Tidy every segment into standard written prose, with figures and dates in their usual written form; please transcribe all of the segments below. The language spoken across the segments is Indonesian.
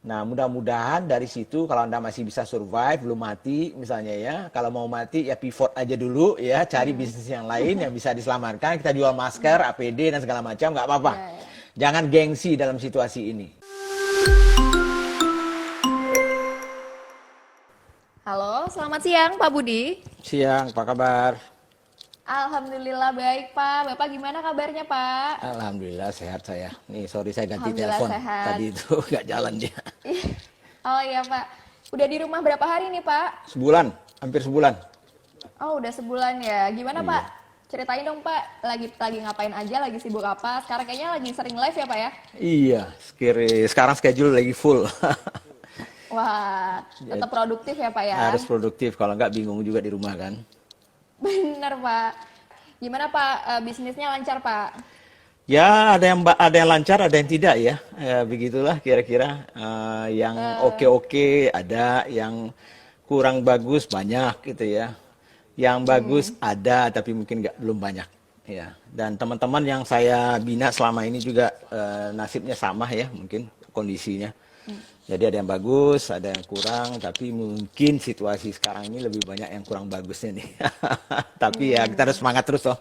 Nah, mudah-mudahan dari situ kalau Anda masih bisa survive, belum mati misalnya ya. Kalau mau mati ya pivot aja dulu ya, cari Hmm. bisnis yang lain yang bisa diselamatkan. Kita jual masker, APD dan segala macam, nggak apa-apa. Ya, ya. Jangan gengsi dalam situasi ini. Halo, selamat siang Pak Budi. Siang, apa kabar? Alhamdulillah baik Pak. Bapak gimana kabarnya Pak? Alhamdulillah sehat saya. Nih, sorry saya ganti Alhamdulillah telepon. sehat. Tadi itu nggak jalan dia. Oh iya Pak. Udah di rumah berapa hari nih Pak? Sebulan, hampir sebulan. Oh udah sebulan ya. Gimana Pak? Iya. Ceritain dong Pak. Lagi ngapain aja? Lagi sibuk apa? Sekarang kayaknya lagi sering live ya Pak ya? Iya, sekarang schedule lagi full. Wah, Jadi, tetap produktif ya Pak ya? harus produktif, kalau nggak bingung juga di rumah kan. Bener Pak. Gimana Pak? Bisnisnya lancar Pak? Ya, ada yang lancar, ada yang tidak ya. Begitulah kira-kira. Yang Eh, oke-oke ada, yang kurang bagus banyak gitu ya. Yang bagus hmm, ada, tapi mungkin nggak belum banyak. Ya. Dan teman-teman yang saya bina selama ini juga nasibnya sama ya, mungkin kondisinya. Jadi ada yang bagus, ada yang kurang, tapi mungkin situasi sekarang ini lebih banyak yang kurang bagusnya nih. Tapi ya kita harus hmm. semangat terus loh.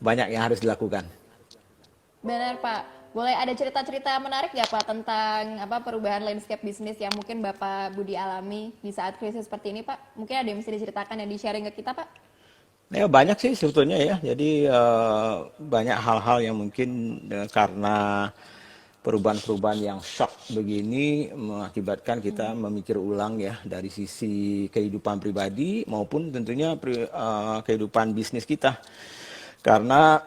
Banyak yang harus dilakukan. Benar Pak. Boleh ada cerita-cerita menarik nggak Pak tentang apa perubahan landscape bisnis yang mungkin Bapak Budi alami di saat krisis seperti ini Pak? Mungkin ada yang bisa diceritakan yang di-sharing ke kita Pak? Ya banyak sih sebetulnya ya. Jadi banyak hal-hal yang mungkin karena perubahan-perubahan yang shock begini mengakibatkan kita memikir ulang ya dari sisi kehidupan pribadi maupun tentunya kehidupan bisnis kita. Karena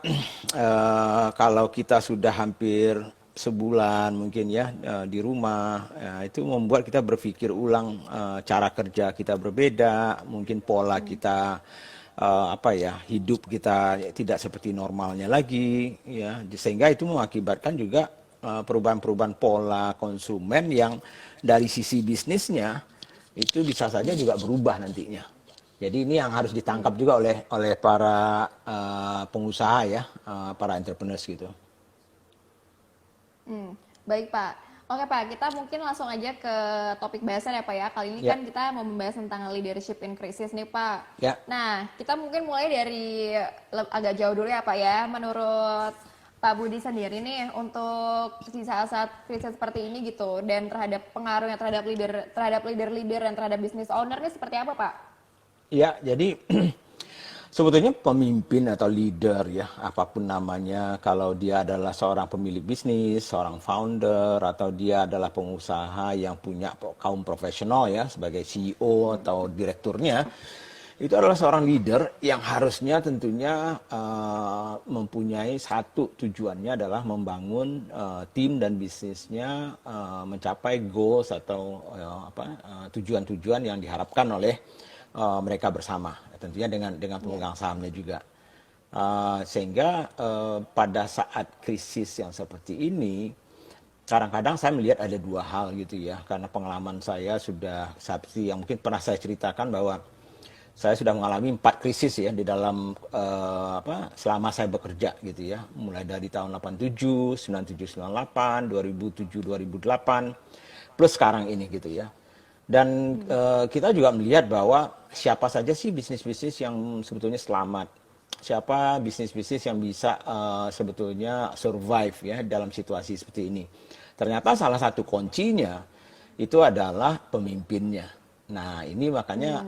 kalau kita sudah hampir sebulan mungkin ya di rumah, ya, itu membuat kita berpikir ulang cara kerja kita berbeda, mungkin pola kita apa ya hidup kita tidak seperti normalnya lagi, ya sehingga itu mengakibatkan juga perubahan-perubahan pola konsumen yang dari sisi bisnisnya itu bisa saja juga berubah nantinya. Jadi ini yang harus ditangkap juga oleh para pengusaha ya, para entrepreneurs gitu. Baik Pak. Oke Pak, kita mungkin langsung aja ke topik bahasan ya Pak ya. Kali ini Ya, kan kita mau membahas tentang leadership in crisis nih Pak. ya. Nah, kita mungkin mulai dari agak jauh dulu ya Pak ya. Menurut Pak Budi sendiri nih untuk di saat-saat krisis seperti ini gitu dan terhadap pengaruhnya terhadap leader-leader dan terhadap business owner nih seperti apa Pak? Ya, jadi sebetulnya pemimpin atau leader ya, apapun namanya, kalau dia adalah seorang pemilik bisnis, seorang founder, atau dia adalah pengusaha yang punya kaum profesional ya, sebagai CEO atau direkturnya, itu adalah seorang leader yang harusnya tentunya mempunyai satu tujuannya adalah membangun tim dan bisnisnya mencapai goals atau tujuan-tujuan yang diharapkan oleh mereka bersama, tentunya dengan Iya. pemegang sahamnya juga. Sehingga pada saat krisis yang seperti ini, kadang-kadang saya melihat ada dua hal gitu ya, karena pengalaman saya sudah seperti yang mungkin pernah saya ceritakan bahwa saya sudah mengalami 4 krisis ya di dalam selama saya bekerja gitu ya, mulai dari tahun 87, 97, 98, 2007, 2008, plus sekarang ini gitu ya. Dan kita juga melihat bahwa siapa saja sih bisnis-bisnis yang sebetulnya selamat, siapa bisnis-bisnis yang bisa sebetulnya survive ya dalam situasi seperti ini. Ternyata salah satu kuncinya itu adalah pemimpinnya. Nah, ini makanya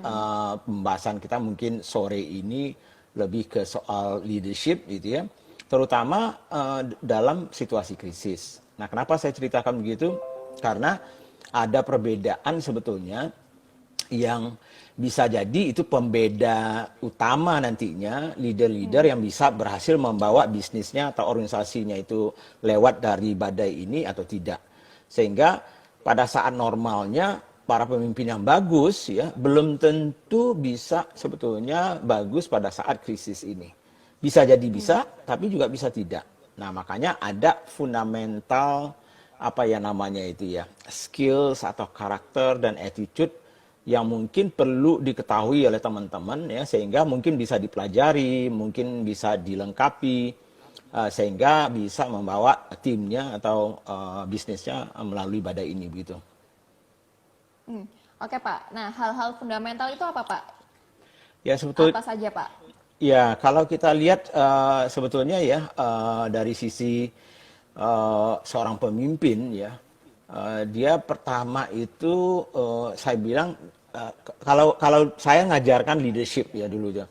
pembahasan kita mungkin sore ini lebih ke soal leadership gitu ya, terutama dalam situasi krisis. Nah, kenapa saya ceritakan begitu? Karena ada perbedaan sebetulnya yang bisa jadi itu pembeda utama nantinya leader-leader yang bisa berhasil membawa bisnisnya atau organisasinya itu lewat dari badai ini atau tidak. Sehingga pada saat normalnya para pemimpin yang bagus ya belum tentu bisa sebetulnya bagus pada saat krisis ini. Bisa jadi bisa, tapi juga bisa tidak. Nah, makanya ada fundamental apa ya namanya itu ya, skills atau karakter dan attitude yang mungkin perlu diketahui oleh teman-teman ya, sehingga mungkin bisa dipelajari, mungkin bisa dilengkapi sehingga bisa membawa timnya atau bisnisnya melalui badai ini begitu. Oke Pak, nah hal-hal fundamental itu apa Pak? Ya sebetulnya Apa saja Pak? ya, kalau kita lihat sebetulnya ya dari sisi seorang pemimpin ya, dia pertama itu saya bilang kalau kalau saya ngajarkan leadership ya dulu ya.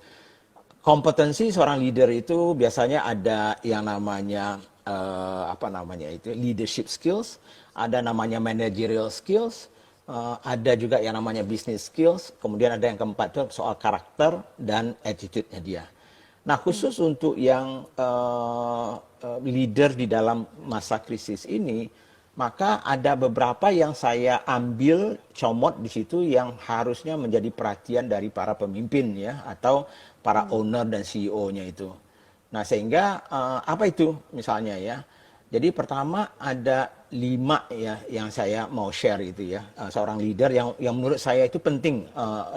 Kompetensi seorang leader itu biasanya ada yang namanya apa namanya itu leadership skills, ada namanya managerial skills, ada juga yang namanya business skills, kemudian ada yang keempat itu soal karakter dan attitude-nya dia. Nah, khusus untuk yang leader di dalam masa krisis ini, maka ada beberapa yang saya ambil comot di situ yang harusnya menjadi perhatian dari para pemimpin ya atau para owner dan CEO-nya itu. Nah, sehingga apa itu misalnya ya? Jadi pertama ada 5 ya yang saya mau share itu ya, seorang leader yang menurut saya itu penting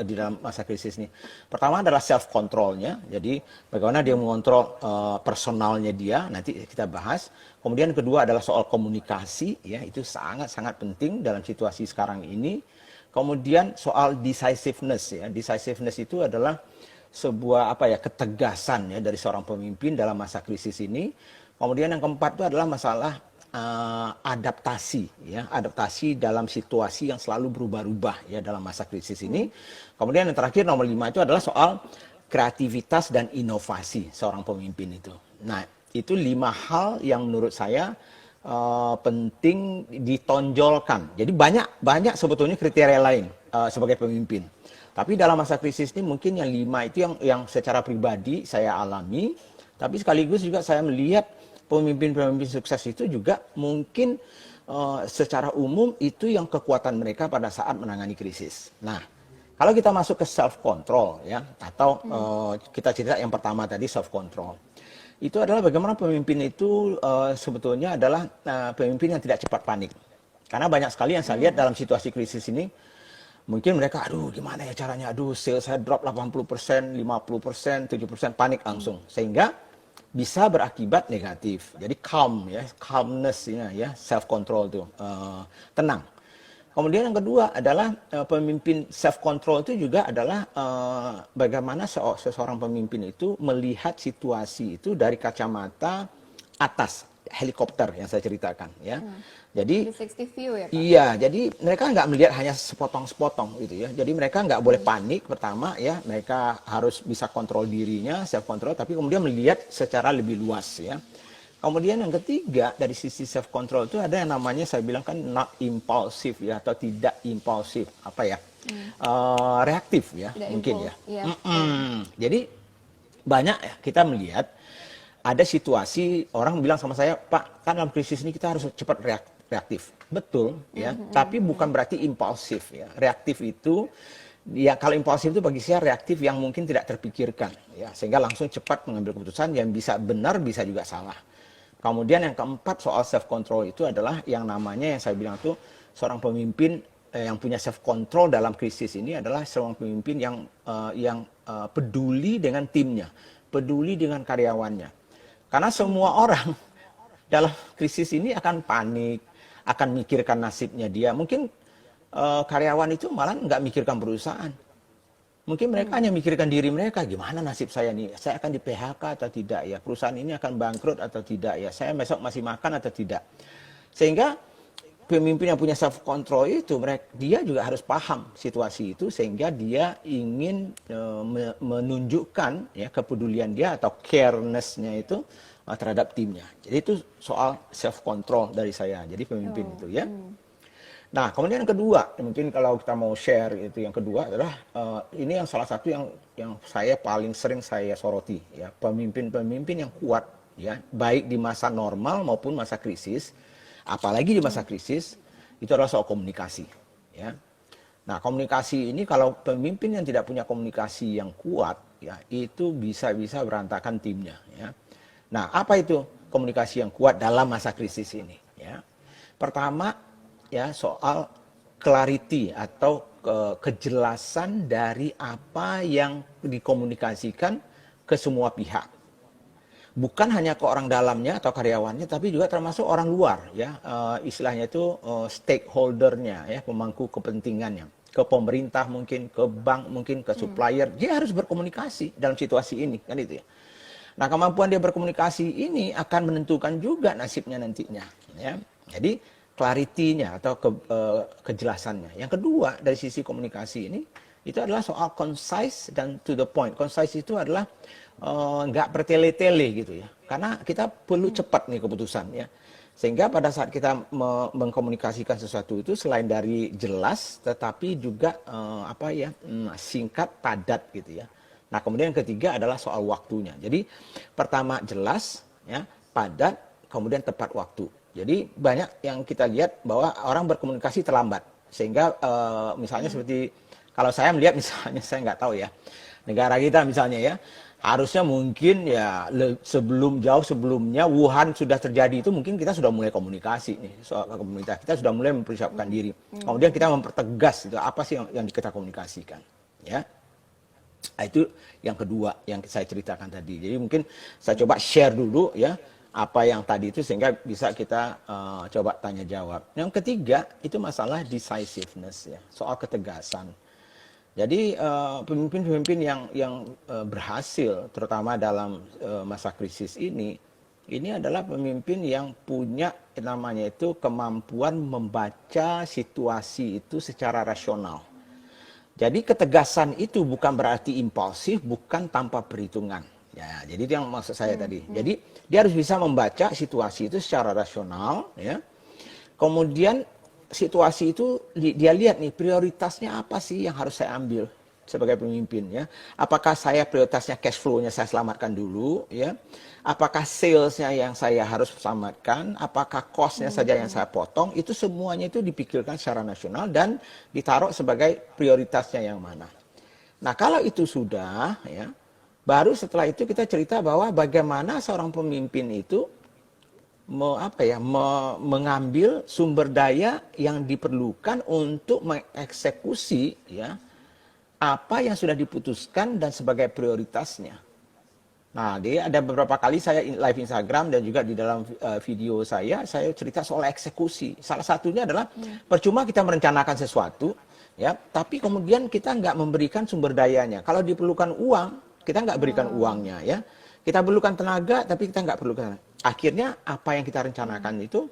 di dalam masa krisis ini. Pertama adalah self controlnya, jadi bagaimana dia mengontrol personalnya dia, nanti kita bahas. Kemudian kedua adalah soal komunikasi ya, itu sangat-sangat penting dalam situasi sekarang ini. Kemudian soal decisiveness ya, decisiveness itu adalah sebuah apa ya ketegasan ya dari seorang pemimpin dalam masa krisis ini. Kemudian yang keempat itu adalah masalah adaptasi ya, adaptasi dalam situasi yang selalu berubah-ubah ya dalam masa krisis ini. Kemudian yang terakhir nomor 5 itu adalah soal kreativitas dan inovasi seorang pemimpin itu. Nah, itu 5 hal yang menurut saya penting ditonjolkan. Jadi banyak sebetulnya kriteria lain sebagai pemimpin. Tapi dalam masa krisis ini mungkin yang 5 itu yang secara pribadi saya alami, tapi sekaligus juga saya melihat pemimpin-pemimpin sukses itu juga mungkin secara umum itu yang kekuatan mereka pada saat menangani krisis. Nah, kalau kita masuk ke self control ya atau kita cerita yang pertama tadi self control. Itu adalah bagaimana pemimpin itu sebetulnya adalah pemimpin yang tidak cepat panik. Karena banyak sekali yang saya lihat dalam situasi krisis ini, mungkin mereka, aduh gimana ya caranya, aduh sales saya drop 80%, 50%, 70%, panik langsung. Sehingga bisa berakibat negatif. Jadi calm ya, calmness ya, self control itu tenang. Kemudian yang kedua adalah pemimpin self control itu juga adalah bagaimana seseorang pemimpin itu melihat situasi itu dari kacamata atas helikopter yang saya ceritakan ya. Jadi 360 view ya Pak? iya, jadi mereka nggak melihat hanya sepotong-sepotong gitu ya. Jadi mereka nggak boleh panik pertama ya, mereka harus bisa kontrol dirinya, self control, tapi kemudian melihat secara lebih luas ya. Kemudian yang ketiga dari sisi self control itu ada yang namanya saya bilang kan not impulsif ya atau tidak impulsif apa ya reaktif ya Tidak mungkin ya. Iya. Jadi banyak ya kita melihat ada situasi orang bilang sama saya, Pak, kan dalam krisis ini kita harus cepat reaktif. Betul, ya. Tapi bukan berarti impulsif, ya. Reaktif itu, ya kalau impulsif itu bagi saya reaktif yang mungkin tidak terpikirkan, ya. Sehingga langsung cepat mengambil keputusan yang bisa benar, bisa juga salah. Kemudian yang keempat soal self control itu adalah yang namanya yang saya bilang itu seorang pemimpin yang punya self control dalam krisis ini adalah seorang pemimpin yang peduli dengan timnya, peduli dengan karyawannya. Karena semua orang dalam krisis ini akan panik, akan mikirkan nasibnya dia. Mungkin karyawan itu malah nggak mikirkan perusahaan. Mungkin mereka hanya mikirkan diri mereka, gimana nasib saya nih? Saya akan di PHK atau tidak ya? Perusahaan ini akan bangkrut atau tidak ya? Saya besok masih makan atau tidak? Sehingga pemimpin yang punya self control itu, dia juga harus paham situasi itu sehingga dia ingin menunjukkan ya kepedulian dia atau careness-nya itu terhadap timnya. Jadi itu soal self control dari saya. Jadi pemimpin itu ya. Nah, kemudian yang kedua, mungkin kalau kita mau share itu yang kedua adalah ini yang salah satu yang saya paling sering saya soroti ya, pemimpin-pemimpin yang kuat ya, baik di masa normal maupun masa krisis, apalagi di masa krisis itu adalah soal komunikasi ya. Nah, komunikasi ini kalau pemimpin yang tidak punya komunikasi yang kuat ya, itu bisa berantakan timnya ya. Nah, apa itu komunikasi yang kuat dalam masa krisis ini ya? Pertama ya soal clarity atau kejelasan dari apa yang dikomunikasikan ke semua pihak. bukan hanya ke orang dalamnya atau karyawannya, tapi juga termasuk orang luar, ya. Istilahnya itu stakeholdernya, ya, pemangku kepentingannya, ke pemerintah mungkin, ke bank mungkin, ke supplier. Dia harus berkomunikasi dalam situasi ini, kan itu ya. Nah, kemampuan dia berkomunikasi ini akan menentukan juga nasibnya nantinya, ya. Jadi clarity-nya atau kejelasannya. Yang kedua dari sisi komunikasi ini itu adalah soal concise dan to the point. Concise itu adalah nggak bertele-tele gitu ya. Karena kita perlu cepat nih keputusan ya. Sehingga pada saat kita mengkomunikasikan sesuatu itu selain dari jelas, tetapi juga singkat, padat gitu ya. Nah, kemudian yang ketiga adalah soal waktunya. Jadi pertama jelas, ya, padat, kemudian tepat waktu. Jadi banyak yang kita lihat bahwa orang berkomunikasi terlambat. Sehingga misalnya seperti kalau saya melihat misalnya, saya nggak tahu ya, negara kita misalnya ya, harusnya mungkin ya jauh sebelumnya Wuhan sudah terjadi itu mungkin kita sudah mulai komunikasi nih soal komunitas, kita sudah mulai mempersiapkan diri. Kemudian kita mempertegas itu apa sih yang kita komunikasikan, ya. Nah, itu yang kedua yang saya ceritakan tadi. Jadi mungkin saya coba share dulu ya apa yang tadi itu sehingga bisa kita coba tanya jawab. Yang ketiga itu masalah decisiveness ya, soal ketegasan. Jadi pemimpin-pemimpin yang berhasil terutama dalam masa krisis ini adalah pemimpin yang punya namanya itu kemampuan membaca situasi itu secara rasional. Jadi ketegasan itu bukan berarti impulsif, bukan tanpa perhitungan. Ya, jadi itu yang maksud saya tadi. Jadi dia harus bisa membaca situasi itu secara rasional ya. Kemudian situasi itu dia lihat nih prioritasnya apa sih yang harus saya ambil sebagai pemimpin ya. Apakah saya prioritasnya cash flow-nya saya selamatkan dulu ya. Apakah sales-nya yang saya harus selamatkan, apakah cost-nya saja yang saya potong, itu semuanya itu dipikirkan secara nasional dan ditaruh sebagai prioritasnya yang mana. Nah, kalau itu sudah ya, baru setelah itu kita cerita bahwa bagaimana seorang pemimpin itu mengambil sumber daya yang diperlukan untuk mengeksekusi ya apa yang sudah diputuskan dan sebagai prioritasnya. Nah, ada beberapa kali saya live Instagram dan juga di dalam video saya cerita soal eksekusi. Salah satunya adalah percuma kita merencanakan sesuatu ya, tapi kemudian kita nggak memberikan sumber dayanya. Kalau diperlukan uang, kita nggak berikan uangnya ya. Kita perlukan tenaga, tapi kita nggak perlukan. Akhirnya apa yang kita rencanakan itu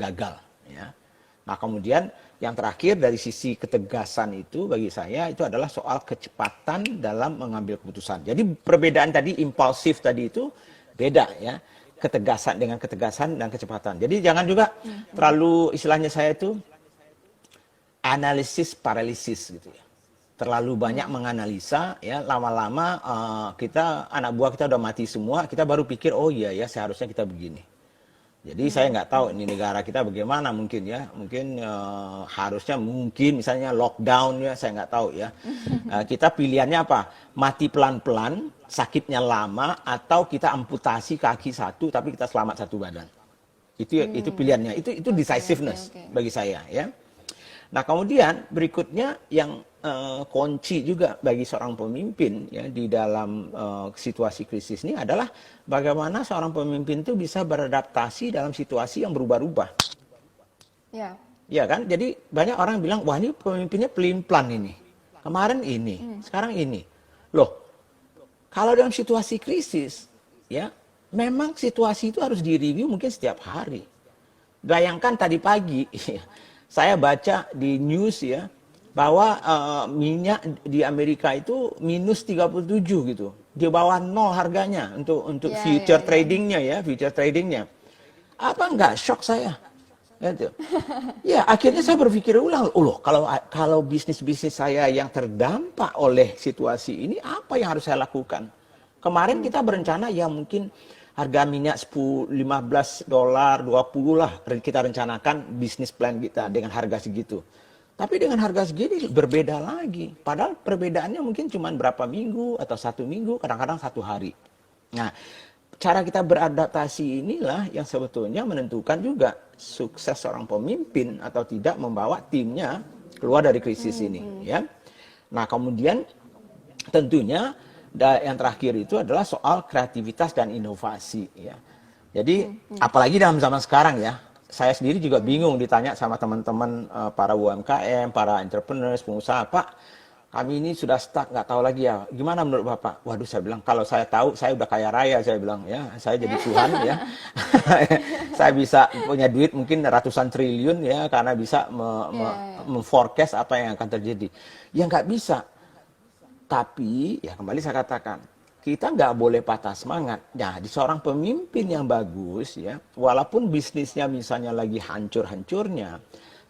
gagal. Ya. Nah, kemudian yang terakhir dari sisi ketegasan itu bagi saya itu adalah soal kecepatan dalam mengambil keputusan. Jadi perbedaan tadi impulsif tadi itu beda ya. Ketegasan dengan ketegasan dan kecepatan. Jadi jangan juga terlalu istilahnya saya itu analisis paralisis gitu ya. Terlalu banyak menganalisa ya, lama-lama anak buah kita udah mati semua, kita baru pikir oh iya ya seharusnya kita begini. Jadi saya nggak tahu ini negara kita bagaimana mungkin ya, mungkin harusnya mungkin misalnya lockdown ya, saya nggak tahu ya. Kita pilihannya apa? Mati pelan-pelan, sakitnya lama, atau kita amputasi kaki satu tapi kita selamat satu badan. Itu pilihannya, itu decisiveness bagi saya ya. Nah, kemudian berikutnya yang kunci juga bagi seorang pemimpin ya di dalam situasi krisis ini adalah bagaimana seorang pemimpin itu bisa beradaptasi dalam situasi yang berubah-ubah. Ya. Ya kan? Jadi banyak orang bilang, wah ini pemimpinnya pelin-pelan ini. Kemarin ini, sekarang ini. Loh, kalau dalam situasi krisis, ya memang situasi itu harus direview mungkin setiap hari. Bayangkan tadi pagi, saya baca di news ya, bahwa minyak di Amerika itu minus 37 gitu. Di bawah nol harganya untuk future tradingnya ya, future tradingnya. Apa enggak shock saya? Gitu. Ya, akhirnya saya berpikir ulang, loh kalau bisnis-bisnis saya yang terdampak oleh situasi ini, apa yang harus saya lakukan? Kemarin kita berencana ya mungkin harga minyak $15, 20 lah kita rencanakan bisnis plan kita dengan harga segitu. Tapi dengan harga segini berbeda lagi. Padahal perbedaannya mungkin cuma berapa minggu atau 1 minggu, kadang-kadang 1 hari. Nah, cara kita beradaptasi inilah yang sebetulnya menentukan juga sukses seorang pemimpin atau tidak membawa timnya keluar dari krisis ini. Ya. Nah, kemudian tentunya yang terakhir itu adalah soal kreativitas dan inovasi ya. Jadi apalagi dalam zaman sekarang ya, saya sendiri juga bingung ditanya sama teman-teman para UMKM, para entrepreneurs, pengusaha, Pak, kami ini sudah stuck, nggak tahu lagi ya. Gimana menurut Bapak? Waduh, saya bilang kalau saya tahu, saya udah kaya raya, saya bilang ya, saya jadi Tuhan ya. Saya bisa punya duit mungkin ratusan triliun ya, karena bisa memforecast apa yang akan terjadi. Ya nggak bisa. Tapi ya kembali saya katakan, kita nggak boleh patah semangat. Nah, di seorang pemimpin yang bagus ya, walaupun bisnisnya misalnya lagi hancur-hancurnya,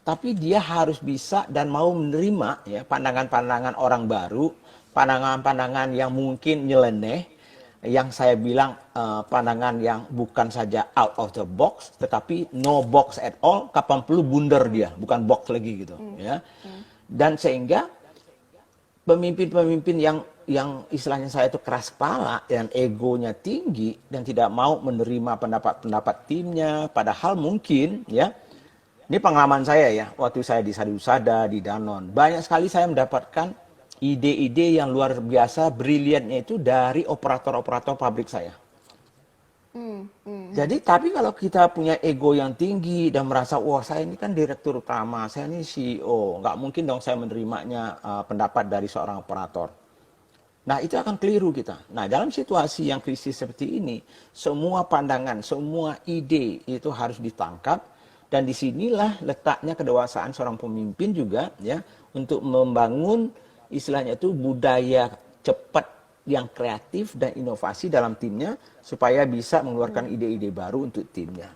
tapi dia harus bisa dan mau menerima ya pandangan-pandangan orang baru, pandangan-pandangan yang mungkin nyeleneh, yang saya bilang pandangan yang bukan saja out of the box, tetapi no box at all, kapan perlu bundar dia, bukan box lagi gitu ya. Dan sehingga pemimpin-pemimpin yang istilahnya saya itu keras kepala dan egonya tinggi dan tidak mau menerima pendapat-pendapat timnya, padahal mungkin ya, ini pengalaman saya ya, waktu saya di Sadusada, di Danone, banyak sekali saya mendapatkan ide-ide yang luar biasa, briliannya itu dari operator-operator pabrik saya. Jadi tapi kalau kita punya ego yang tinggi dan merasa wah saya ini kan direktur utama, saya ini CEO, nggak mungkin dong saya menerimanya pendapat dari seorang operator. Nah itu akan keliru kita. Nah dalam situasi yang krisis seperti ini, semua pandangan, semua ide itu harus ditangkap dan disinilah letaknya kedewasaan seorang pemimpin juga ya untuk membangun istilahnya itu budaya cepat yang kreatif dan inovasi dalam timnya supaya bisa mengeluarkan ide-ide baru untuk timnya.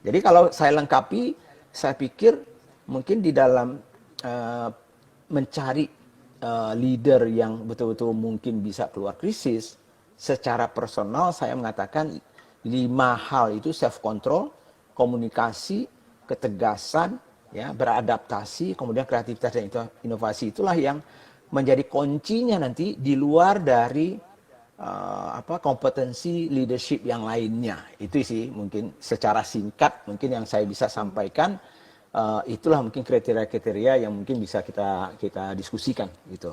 Jadi kalau saya lengkapi, saya pikir mungkin di dalam mencari leader yang betul-betul mungkin bisa keluar krisis, secara personal saya mengatakan 5 hal itu self control, komunikasi, ketegasan, ya, beradaptasi, kemudian kreativitas dan inovasi itulah yang menjadi kuncinya nanti di luar dari kompetensi leadership yang lainnya. Itu sih mungkin secara singkat mungkin yang saya bisa sampaikan. Itulah mungkin kriteria-kriteria yang mungkin bisa kita diskusikan gitu.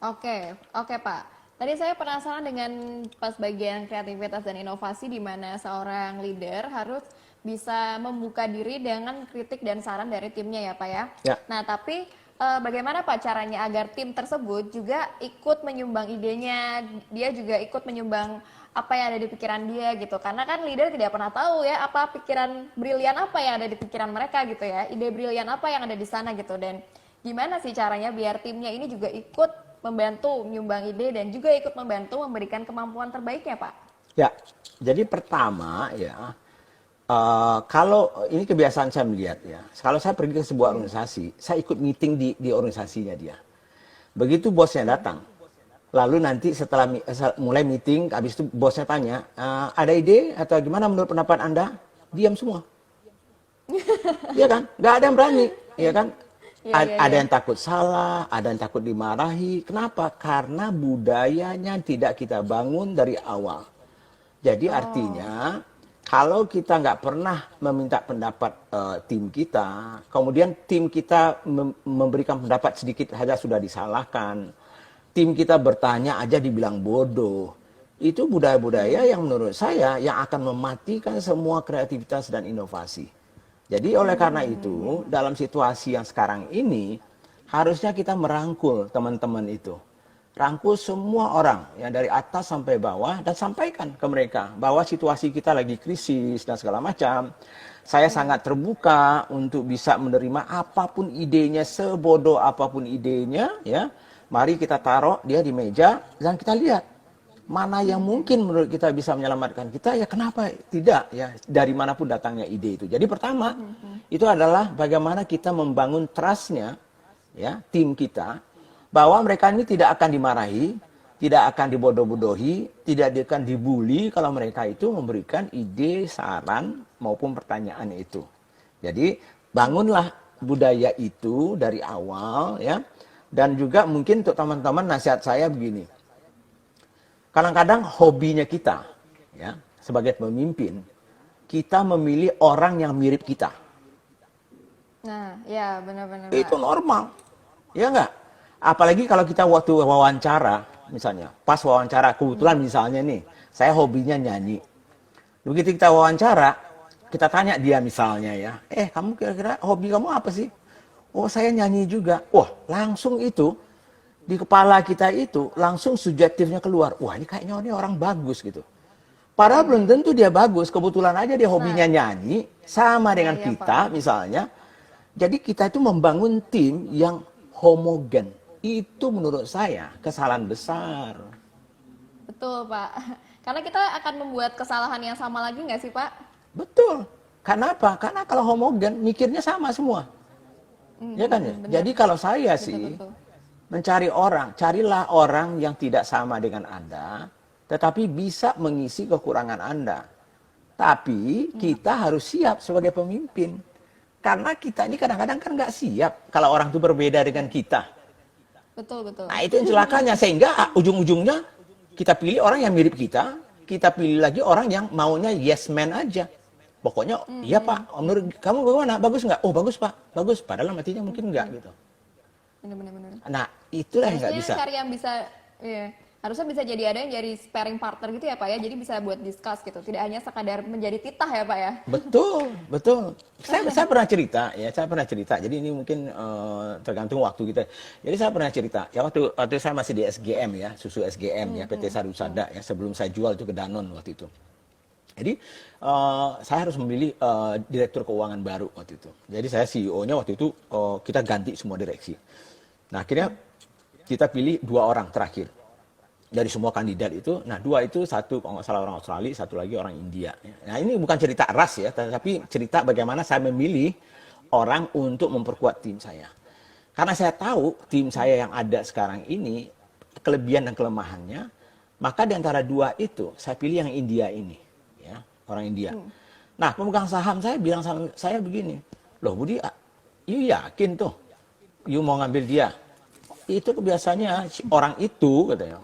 Oke, Pak. Tadi saya penasaran dengan pas bagian kreativitas dan inovasi di mana seorang leader harus bisa membuka diri dengan kritik dan saran dari timnya ya Pak ya. Ya. Nah tapi bagaimana Pak caranya agar tim tersebut juga ikut menyumbang idenya, dia juga ikut menyumbang apa yang ada di pikiran dia gitu. Karena kan leader tidak pernah tahu ya apa pikiran brilian apa yang ada di pikiran mereka gitu ya, ide brilian apa yang ada di sana gitu. Dan gimana sih caranya biar timnya ini juga ikut membantu menyumbang ide dan juga ikut membantu memberikan kemampuan terbaiknya Pak? Ya, jadi pertama ya, kalau ini kebiasaan saya melihat ya, kalau saya pergi ke sebuah organisasi, saya ikut meeting di organisasinya dia. Begitu bosnya datang, lalu nanti setelah mulai meeting, habis itu bosnya tanya, ada ide atau gimana menurut pendapat Anda? Diam semua. Iya kan? Nggak ada yang berani, ya kan? Ada yang takut salah, ada yang takut dimarahi. Kenapa? Karena budayanya tidak kita bangun dari awal. Jadi artinya kalau kita nggak pernah meminta pendapat tim kita, kemudian tim kita memberikan pendapat sedikit saja sudah disalahkan, tim kita bertanya aja dibilang bodoh, itu budaya-budaya yang menurut saya yang akan mematikan semua kreativitas dan inovasi. Jadi oleh karena itu, dalam situasi yang sekarang ini, harusnya kita merangkul teman-teman itu. Rangkul semua orang yang dari atas sampai bawah dan sampaikan ke mereka bahwa situasi kita lagi krisis dan segala macam. Saya sangat terbuka untuk bisa menerima apapun idenya, sebodoh apapun idenya ya. Mari kita taruh dia di meja dan kita lihat mana yang mungkin menurut kita bisa menyelamatkan kita, ya kenapa tidak ya, dari manapun datangnya ide itu. Jadi pertama itu adalah bagaimana kita membangun trust-nya ya, tim kita, bahwa mereka ini tidak akan dimarahi, tidak akan dibodoh-bodohi, tidak akan dibully kalau mereka itu memberikan ide, saran, maupun pertanyaan itu. Jadi bangunlah budaya itu dari awal ya. Dan juga mungkin untuk teman-teman nasihat saya begini. Kadang-kadang hobinya kita ya, sebagai pemimpin, kita memilih orang yang mirip kita. Nah, ya benar-benar. Itu normal. Ya enggak? Apalagi kalau kita waktu wawancara misalnya, pas wawancara, kebetulan misalnya nih, saya hobinya nyanyi. Begitu kita wawancara, kita tanya dia misalnya ya, kamu kira-kira hobi kamu apa sih? Oh, saya nyanyi juga. Wah, langsung itu, di kepala kita itu, langsung subjektifnya keluar. Wah, ini kayaknya ini orang bagus gitu. Padahal belum tentu dia bagus, kebetulan aja dia hobinya nyanyi, sama dengan iya, kita Pak. misalnya. Jadi kita itu membangun tim yang homogen. Itu menurut saya kesalahan besar. Betul, Pak. Karena kita akan membuat kesalahan yang sama lagi nggak sih, Pak? Betul. Karena apa? Karena kalau homogen mikirnya sama semua. Ya kan ya? Benar. Jadi kalau saya Betul, sih betul. mencari orang, carilah orang yang tidak sama dengan Anda, tetapi bisa mengisi kekurangan Anda. Tapi kita harus siap sebagai pemimpin. Karena kita ini kadang-kadang kan nggak siap kalau orang itu berbeda dengan kita. Betul, betul. Nah itu yang celakanya, sehingga ujung-ujungnya kita pilih orang yang mirip kita pilih lagi orang yang maunya yes man aja. Pokoknya, iya Pak, menurut kamu bagaimana? Bagus nggak? Oh bagus Pak, bagus. Padahal matinya mungkin enggak gitu. Benar-benar. Nah itulah yang nggak Harusnya bisa. cari yang bisa, iya. Harusnya bisa jadi ada yang jadi sparring partner gitu ya, Pak ya. Jadi bisa buat discuss gitu. Tidak hanya sekadar menjadi titah ya, Pak ya. Betul, betul. Saya pernah cerita ya, saya pernah cerita. Jadi ini mungkin tergantung waktu kita. Jadi saya pernah cerita. Ya waktu saya masih di SGM ya, susu SGM ya, PT Sarusada ya, sebelum saya jual itu ke Danone waktu itu. Jadi saya harus memilih direktur keuangan baru waktu itu. Jadi saya CEO-nya waktu itu kita ganti semua direksi. Nah akhirnya kita pilih 2 orang terakhir dari semua kandidat itu. Nah 2 itu, satu kalau nggak salah orang Australia, satu lagi orang India. Nah ini bukan cerita ras ya, tapi cerita bagaimana saya memilih orang untuk memperkuat tim saya. Karena saya tahu tim saya yang ada sekarang ini kelebihan dan kelemahannya, maka di antara 2 itu saya pilih yang India ini, ya orang India. Nah pemegang saham saya bilang sama saya begini, loh Budi, you yakin tuh, you mau ngambil dia? Itu kebiasaannya si orang itu katanya.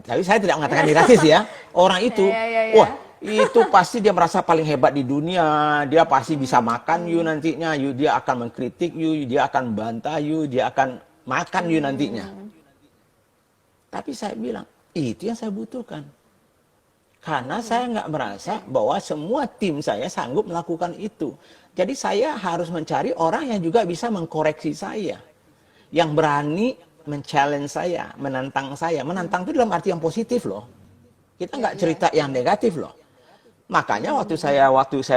Tapi saya tidak mengatakan ini rasis ya. Orang itu, Ya. wah itu pasti dia merasa paling hebat di dunia. Dia pasti bisa makan you nantinya. Dia akan mengkritik you, dia akan bantah you, dia akan makan you nantinya. Tapi saya bilang itu yang saya butuhkan. Karena saya nggak merasa bahwa semua tim saya sanggup melakukan itu. Jadi saya harus mencari orang yang juga bisa mengkoreksi saya. Yang berani men-challenge saya, menantang saya. Menantang itu dalam arti yang positif loh. Kita nggak cerita yang negatif loh. Makanya waktu saya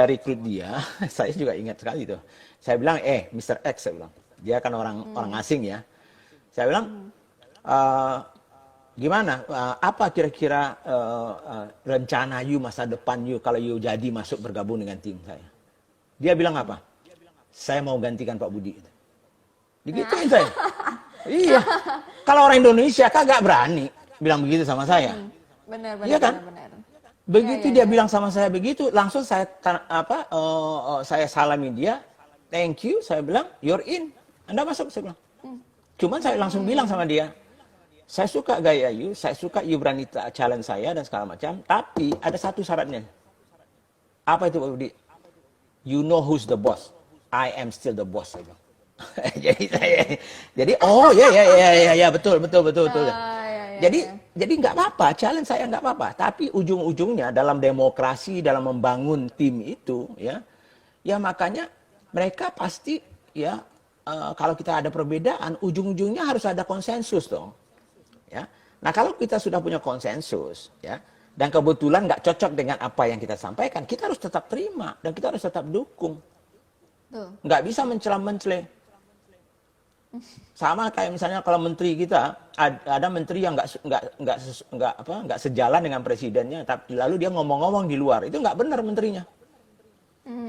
rekrut dia, saya juga ingat sekali tuh. Saya bilang, Mr. X, saya bilang. Dia kan orang asing ya. Saya bilang, gimana? Apa kira-kira rencana you masa depan you kalau you jadi masuk bergabung dengan tim saya? Dia bilang apa? Saya mau gantikan Pak Budi. Digituin saya. Iya. Kalau orang Indonesia kagak berani bilang begitu sama saya. Benar. Iya kan? Benar. Begitu dia bilang sama saya begitu, langsung saya saya salami dia. Thank you, saya bilang, you're in. Anda masuk, saya bilang. Cuman saya langsung bilang sama dia, saya suka gaya you, saya suka you berani challenge saya dan segala macam, tapi ada satu syaratnya. Apa itu Pak Budi? You know who's the boss. I am still the boss, saya bilang. jadi oh ya betul. Jadi nggak apa-apa, challenge saya nggak apa-apa. Tapi ujung-ujungnya dalam demokrasi, dalam membangun tim itu, ya makanya mereka pasti ya kalau kita ada perbedaan, ujung-ujungnya harus ada konsensus dong. Ya, nah kalau kita sudah punya konsensus, ya, dan kebetulan nggak cocok dengan apa yang kita sampaikan, kita harus tetap terima dan kita harus tetap dukung. Nggak bisa mencela-mencela. Sama kayak misalnya kalau menteri kita ada menteri yang nggak sejalan dengan presidennya, tapi lalu dia ngomong-ngomong di luar, itu nggak benar menterinya.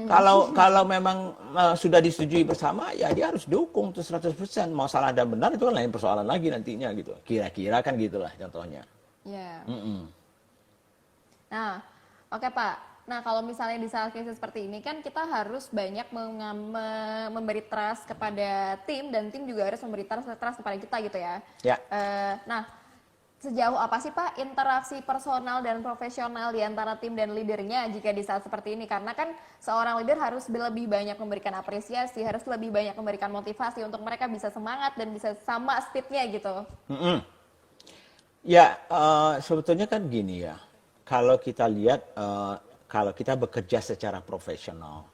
Kalau memang sudah disetujui bersama, ya dia harus dukung tuh 100%. Mau salah dan benar itu kan lain persoalan lagi nantinya gitu. Kira-kira kan gitulah contohnya. Ya. Nah, oke Pak. Nah, kalau misalnya di saat krisis seperti ini kan kita harus banyak memberi trust kepada tim dan tim juga harus memberi trust kepada kita gitu ya. Ya. Nah, sejauh apa sih Pak interaksi personal dan profesional di antara tim dan leadernya jika di saat seperti ini? Karena kan seorang leader harus lebih banyak memberikan apresiasi, harus lebih banyak memberikan motivasi untuk mereka bisa semangat dan bisa sama speednya gitu. Ya, sebetulnya kan gini ya. Kalau kita lihat, kalau kita bekerja secara profesional,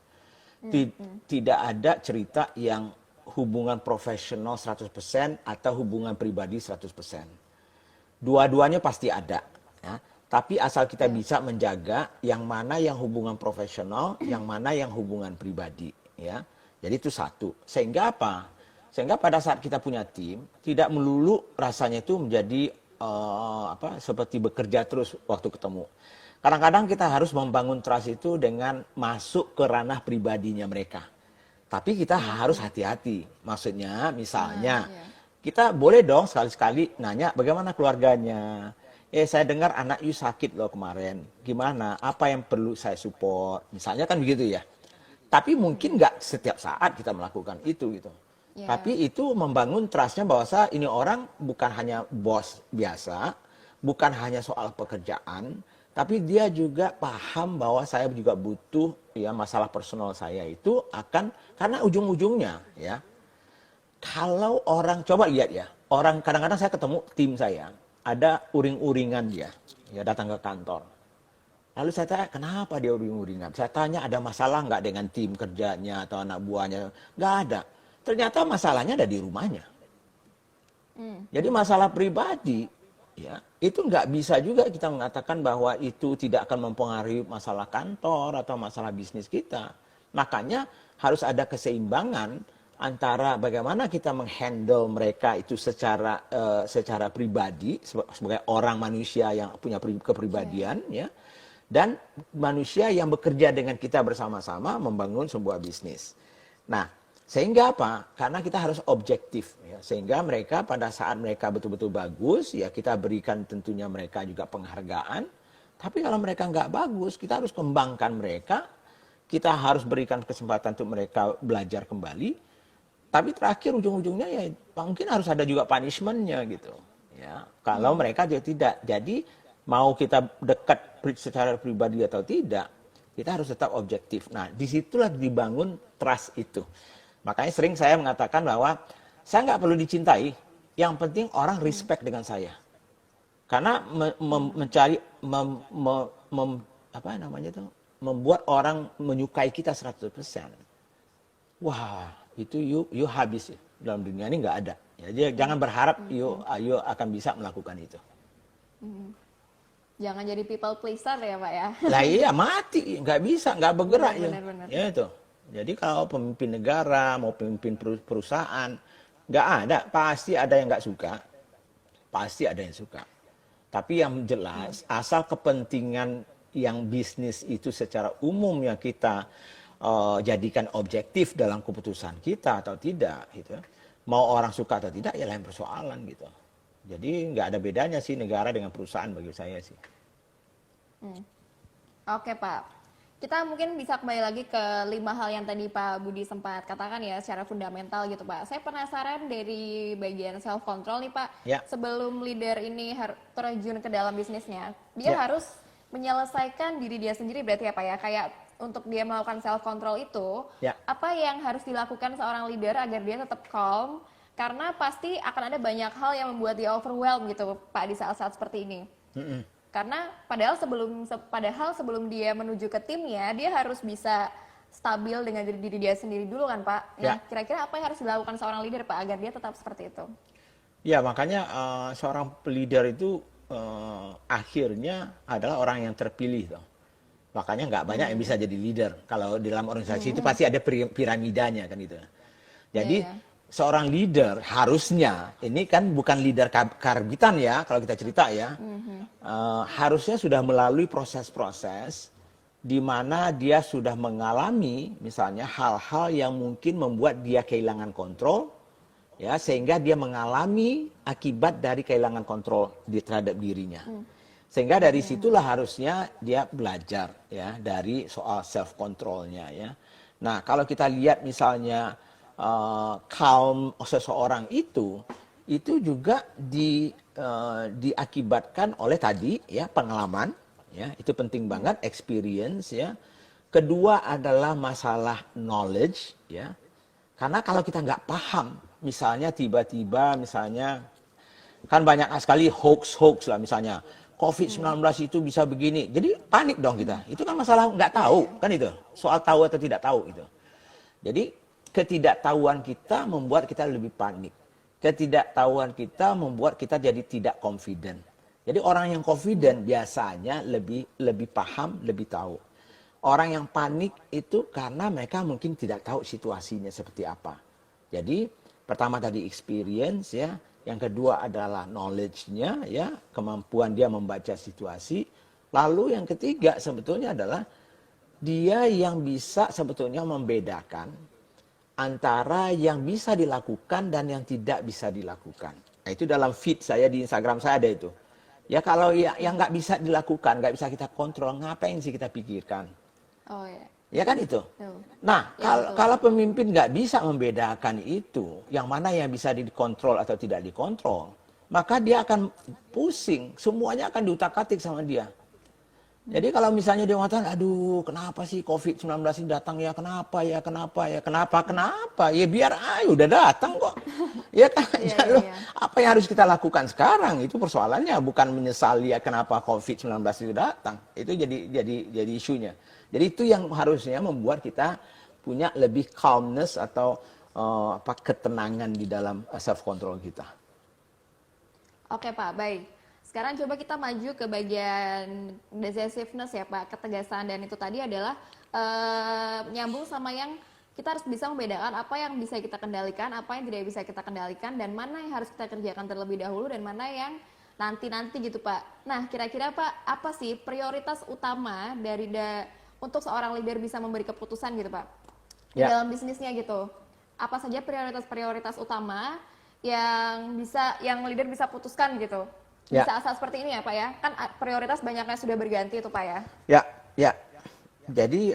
ti- tidak ada cerita yang hubungan profesional 100% atau hubungan pribadi 100%. Dua-duanya pasti ada. Ya. Tapi asal kita Ya. bisa menjaga yang mana yang hubungan profesional, yang mana yang hubungan pribadi. Ya. Jadi itu satu. Sehingga apa? Sehingga pada saat kita punya tim, tidak melulu rasanya itu menjadi seperti bekerja terus waktu ketemu. Kadang-kadang kita harus membangun trust itu dengan masuk ke ranah pribadinya mereka. Tapi kita harus hati-hati. Maksudnya, misalnya, Ya. kita boleh dong sekali-sekali nanya bagaimana keluarganya. Saya dengar anak you sakit loh kemarin. Gimana? Apa yang perlu saya support? Misalnya kan begitu ya. Tapi mungkin nggak setiap saat kita melakukan itu gitu. Ya. Tapi itu membangun trustnya bahwa ini orang bukan hanya bos biasa, bukan hanya soal pekerjaan, tapi dia juga paham bahwa saya juga butuh ya masalah personal saya itu akan karena ujung-ujungnya ya. Kalau orang coba lihat ya, orang kadang-kadang saya ketemu tim saya, ada uring-uringan dia, ya datang ke kantor. Lalu saya tanya, kenapa dia uring-uringan? Saya tanya, ada masalah nggak dengan tim kerjanya atau anak buahnya? Nggak ada. Ternyata masalahnya ada di rumahnya. Jadi masalah pribadi, ya itu nggak bisa juga kita mengatakan bahwa itu tidak akan mempengaruhi masalah kantor atau masalah bisnis kita. Makanya harus ada keseimbangan antara bagaimana kita menghandle mereka itu secara pribadi sebagai orang manusia yang punya kepribadian, ya, dan manusia yang bekerja dengan kita bersama-sama membangun sebuah bisnis. Nah, sehingga apa? Karena kita harus objektif, ya. Sehingga mereka pada saat mereka betul-betul bagus, ya kita berikan tentunya mereka juga penghargaan. Tapi kalau mereka nggak bagus, kita harus kembangkan mereka. Kita harus berikan kesempatan untuk mereka belajar kembali. Tapi terakhir ujung-ujungnya ya mungkin harus ada juga punishment-nya gitu. Ya, kalau mereka juga tidak. Jadi mau kita dekat secara pribadi atau tidak, kita harus tetap objektif. Nah, disitulah dibangun trust itu. Makanya sering saya mengatakan bahwa saya nggak perlu dicintai, yang penting orang respect dengan saya. Karena mencari apa namanya itu membuat orang menyukai kita 100%. Wah, itu you habis ya. Dalam dunia ini nggak ada. Jadi jangan berharap you akan bisa melakukan itu. Jangan jadi people pleaser ya Pak ya. Lah iya mati, nggak bisa, nggak bergerak ya. Benar. Ya itu. Jadi kalau pemimpin negara mau pemimpin perusahaan, nggak ada, pasti ada yang nggak suka, pasti ada yang suka. Tapi yang jelas, asal kepentingan yang bisnis itu secara umum yang kita jadikan objektif dalam keputusan kita atau tidak, gitu. Mau orang suka atau tidak, ya lain persoalan gitu. Jadi nggak ada bedanya sih negara dengan perusahaan bagi saya sih. Oke Pak. Kita mungkin bisa kembali lagi ke 5 hal yang tadi Pak Budi sempat katakan ya secara fundamental gitu Pak. Saya penasaran dari bagian self control nih Pak. Ya. Sebelum leader ini terjun ke dalam bisnisnya, dia Ya. harus menyelesaikan diri dia sendiri berarti apa ya? Kayak untuk dia melakukan self control itu, Ya. apa yang harus dilakukan seorang leader agar dia tetap calm? Karena pasti akan ada banyak hal yang membuat dia overwhelmed gitu Pak di saat-saat seperti ini. Karena padahal sebelum dia menuju ke timnya, dia harus bisa stabil dengan diri dia sendiri dulu kan Pak. Nah, Ya. kira-kira apa yang harus dilakukan seorang leader Pak agar dia tetap seperti itu? Ya, makanya seorang leader itu akhirnya adalah orang yang terpilih toh. Makanya nggak banyak yang bisa jadi leader. Kalau di dalam organisasi itu pasti ada piramidanya kan itu. Jadi Iya. seorang leader harusnya, ini kan bukan leader karbitan ya, kalau kita cerita ya, harusnya sudah melalui proses-proses di mana dia sudah mengalami misalnya hal-hal yang mungkin membuat dia kehilangan kontrol, ya sehingga dia mengalami akibat dari kehilangan kontrol terhadap dirinya. Sehingga dari situlah harusnya dia belajar ya dari soal self controlnya ya. Nah kalau kita lihat misalnya calm seseorang itu juga diakibatkan oleh tadi ya pengalaman ya itu penting banget experience ya. Kedua adalah masalah knowledge ya. Karena kalau kita nggak paham misalnya tiba-tiba misalnya Kan banyak sekali hoax lah misalnya. COVID-19 itu bisa begini. Jadi panik dong kita. Itu kan masalah nggak tahu, kan itu. Soal tahu atau tidak tahu itu. Jadi ketidaktahuan kita membuat kita lebih panik. Ketidaktahuan kita membuat kita jadi tidak confident. Jadi orang yang confident biasanya lebih paham, lebih tahu. Orang yang panik itu karena mereka mungkin tidak tahu situasinya seperti apa. Jadi pertama tadi experience ya, yang kedua adalah knowledge-nya ya, kemampuan dia membaca situasi. Lalu yang ketiga sebetulnya adalah dia yang bisa sebetulnya membedakan antara yang bisa dilakukan dan yang tidak bisa dilakukan. Nah, itu dalam feed saya di Instagram saya ada itu. Ya kalau yang nggak bisa dilakukan, nggak bisa kita kontrol, ngapain sih kita pikirkan? Oh ya. Ya kan itu. Betul. Nah, Ya, betul. kalau pemimpin nggak bisa membedakan itu, yang mana yang bisa dikontrol atau tidak dikontrol, maka dia akan pusing, semuanya akan diutak-atik sama dia. Jadi kalau misalnya dia mengatakan, aduh kenapa sih COVID-19 ini datang ya, kenapa, kenapa, ya biar ayo udah datang kok. Ya kan, Iya, ya, iya, loh, iya. apa yang harus kita lakukan sekarang, itu persoalannya, bukan menyesali ya kenapa COVID-19 itu datang. Itu jadi isunya. Jadi itu yang harusnya membuat kita punya lebih calmness atau ketenangan di dalam self control kita. Oke Pak, baik. Sekarang coba kita maju ke bagian decisiveness ya Pak, ketegasan, dan itu tadi adalah nyambung sama yang kita harus bisa membedakan apa yang bisa kita kendalikan, apa yang tidak bisa kita kendalikan, dan mana yang harus kita kerjakan terlebih dahulu dan mana yang nanti-nanti gitu Pak. Nah kira-kira Pak, apa sih prioritas utama untuk seorang leader bisa memberi keputusan gitu Pak, Ya. dalam bisnisnya gitu? Apa saja prioritas-prioritas utama yang leader bisa putuskan gitu di Ya. saat-saat seperti ini ya Pak ya? Kan prioritas banyaknya sudah berganti itu Pak ya? Ya. Jadi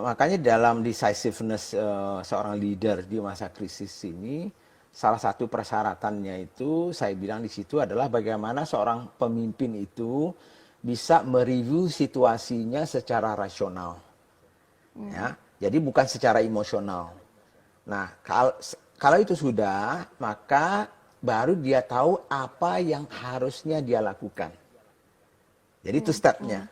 makanya dalam decisiveness seorang leader di masa krisis ini, salah satu persyaratannya itu saya bilang di situ adalah bagaimana seorang pemimpin itu bisa mereview situasinya secara rasional. Ya, jadi bukan secara emosional. Nah, kalau itu sudah, maka baru dia tahu apa yang harusnya dia lakukan. Jadi itu stepnya.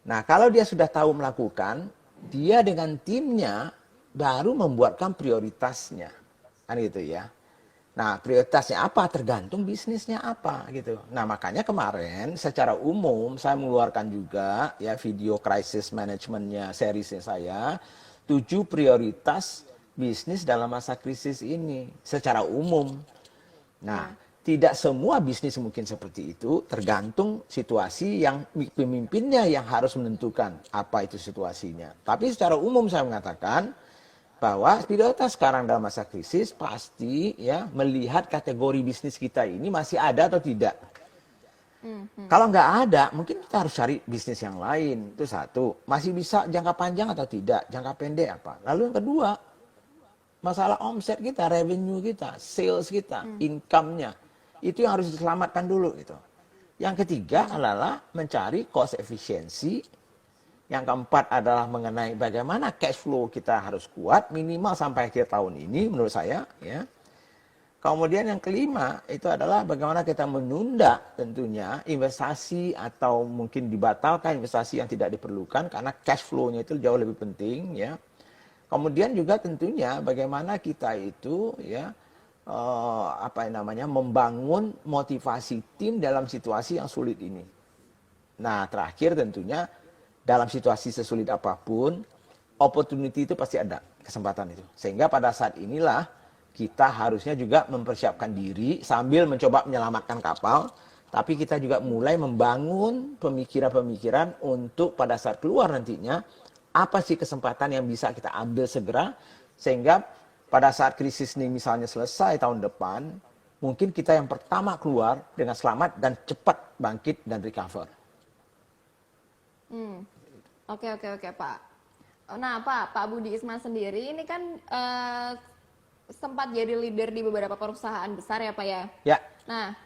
Nah, kalau dia sudah tahu melakukan, dia dengan timnya baru membuatkan prioritasnya. Kan gitu ya. Nah, prioritasnya apa? Tergantung bisnisnya apa gitu. Nah, makanya kemarin secara umum saya mengeluarkan juga ya video crisis managementnya seriesnya saya, 7 prioritas bisnis dalam masa krisis ini secara umum. Nah, tidak semua bisnis mungkin seperti itu, tergantung situasi yang pemimpinnya yang harus menentukan apa itu situasinya. Tapi secara umum saya mengatakan bahwa prioritas sekarang dalam masa krisis pasti ya melihat kategori bisnis kita ini masih ada atau tidak. Kalau nggak ada, mungkin kita harus cari bisnis yang lain. Itu satu. Masih bisa jangka panjang atau tidak, jangka pendek apa. Lalu yang kedua, masalah omset kita, revenue kita, sales kita, income-nya. Itu yang harus diselamatkan dulu gitu. Yang ketiga adalah mencari cost efficiency. Yang keempat adalah mengenai bagaimana cash flow kita harus kuat minimal sampai akhir tahun ini menurut saya ya. Kemudian yang kelima itu adalah bagaimana kita menunda tentunya investasi atau mungkin dibatalkan investasi yang tidak diperlukan karena cash flow-nya itu jauh lebih penting ya. Kemudian juga tentunya bagaimana kita itu ya membangun motivasi tim dalam situasi yang sulit ini. Nah, terakhir tentunya dalam situasi sesulit apapun, opportunity itu pasti ada, kesempatan itu. Sehingga pada saat inilah kita harusnya juga mempersiapkan diri sambil mencoba menyelamatkan kapal, tapi kita juga mulai membangun pemikiran-pemikiran untuk pada saat keluar nantinya, apa sih kesempatan yang bisa kita ambil segera, sehingga pada saat krisis ini misalnya selesai tahun depan, mungkin kita yang pertama keluar dengan selamat dan cepat bangkit dan recover. Oke Pak. Nah Pak Budi Isma sendiri ini kan sempat jadi leader di beberapa perusahaan besar ya Pak ya? Ya. Nah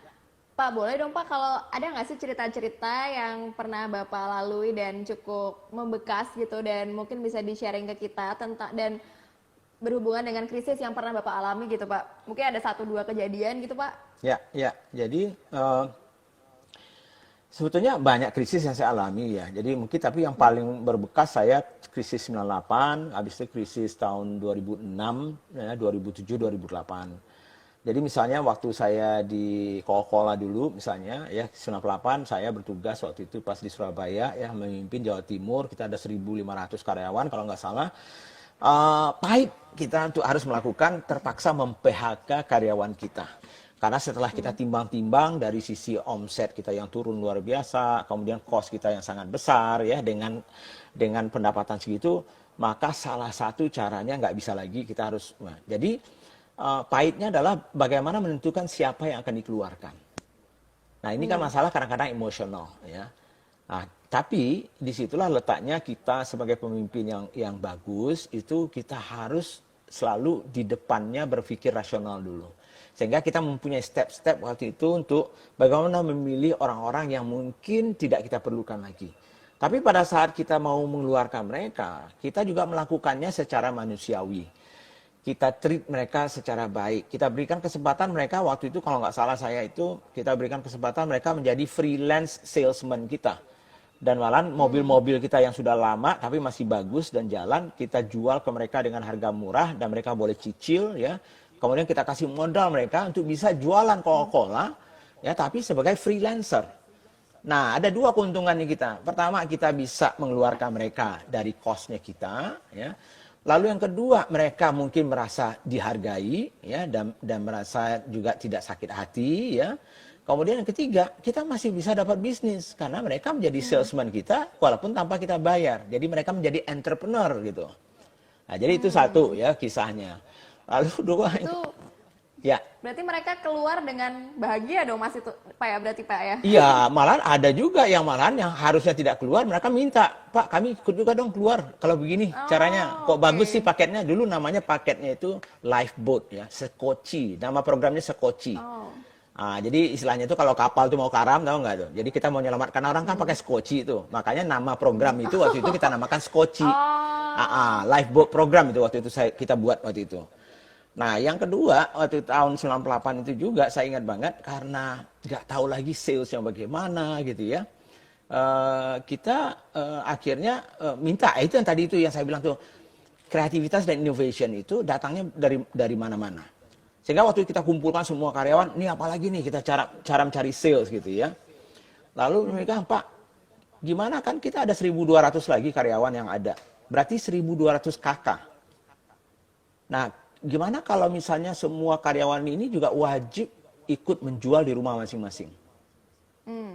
Pak boleh dong Pak, kalau ada nggak sih cerita-cerita yang pernah Bapak lalui dan cukup membekas gitu dan mungkin bisa di-sharing ke kita tentang, dan berhubungan dengan krisis yang pernah Bapak alami gitu Pak. Mungkin ada 1-2 kejadian gitu Pak. Ya, ya. Jadi sebetulnya banyak krisis yang saya alami ya. Jadi mungkin tapi yang paling berbekas saya krisis 98, habis itu krisis tahun 2006, ya, 2007, 2008. Jadi misalnya waktu saya di Coca-Cola dulu misalnya ya 98 saya bertugas waktu itu pas di Surabaya ya memimpin Jawa Timur, kita ada 1.500 karyawan kalau nggak salah. Pahit kita untuk harus melakukan terpaksa mem-PHK karyawan kita. Karena setelah kita timbang-timbang dari sisi omset kita yang turun luar biasa, kemudian cost kita yang sangat besar ya dengan pendapatan segitu, maka salah satu caranya nggak bisa lagi kita harus. Nah, jadi pahitnya adalah bagaimana menentukan siapa yang akan dikeluarkan. Nah ini kan masalah kadang-kadang emosional ya. Nah, tapi disitulah letaknya kita sebagai pemimpin yang bagus itu kita harus selalu di depannya berpikir rasional dulu. Sehingga kita mempunyai step-step waktu itu untuk bagaimana memilih orang-orang yang mungkin tidak kita perlukan lagi. Tapi pada saat kita mau mengeluarkan mereka, kita juga melakukannya secara manusiawi. Kita treat mereka secara baik. Kita berikan kesempatan mereka waktu itu kalau nggak salah saya itu kita berikan kesempatan mereka menjadi freelance salesman kita. Dan malah mobil-mobil kita yang sudah lama tapi masih bagus dan jalan kita jual ke mereka dengan harga murah dan mereka boleh cicil ya. Kemudian kita kasih modal mereka untuk bisa jualan Coca-Cola ya tapi sebagai freelancer. Nah, ada 2 keuntungannya kita. Pertama, kita bisa mengeluarkan mereka dari cost-nya kita ya. Lalu yang kedua, mereka mungkin merasa dihargai ya dan merasa juga tidak sakit hati ya. Kemudian yang ketiga, kita masih bisa dapat bisnis karena mereka menjadi salesman kita walaupun tanpa kita bayar. Jadi mereka menjadi entrepreneur gitu. Nah, jadi itu satu ya kisahnya. Lalu 2 Itu ya. berarti mereka keluar dengan bahagia dong Mas itu Pak ya berarti Pak ya. Iya, malah ada juga yang harusnya tidak keluar, mereka minta, Pak kami ikut juga dong keluar. Kalau begini caranya, kok bagus sih paketnya. Dulu namanya paketnya itu Lifeboat ya, Sekoci. Nama programnya Sekoci. Jadi istilahnya itu kalau kapal tuh mau karam, tahu nggak tuh? Jadi kita mau menyelamatkan orang kan pakai Sekoci itu. Makanya nama program itu waktu itu kita namakan Sekoci. Lifeboat program itu waktu itu kita buat waktu itu. Nah, yang kedua, waktu tahun 98 itu juga saya ingat banget karena nggak tahu lagi sales yang bagaimana gitu ya. Kita akhirnya minta, itu yang tadi itu yang saya bilang tuh, kreativitas dan innovation itu datangnya dari mana-mana. Sehingga waktu kita kumpulkan semua karyawan, ini apalagi nih kita cara mencari sales gitu ya. Lalu mereka, Pak, gimana kan kita ada 1.200 lagi karyawan yang ada. Berarti 1.200 kakak. Nah, gimana kalau misalnya semua karyawan ini juga wajib ikut menjual di rumah masing-masing?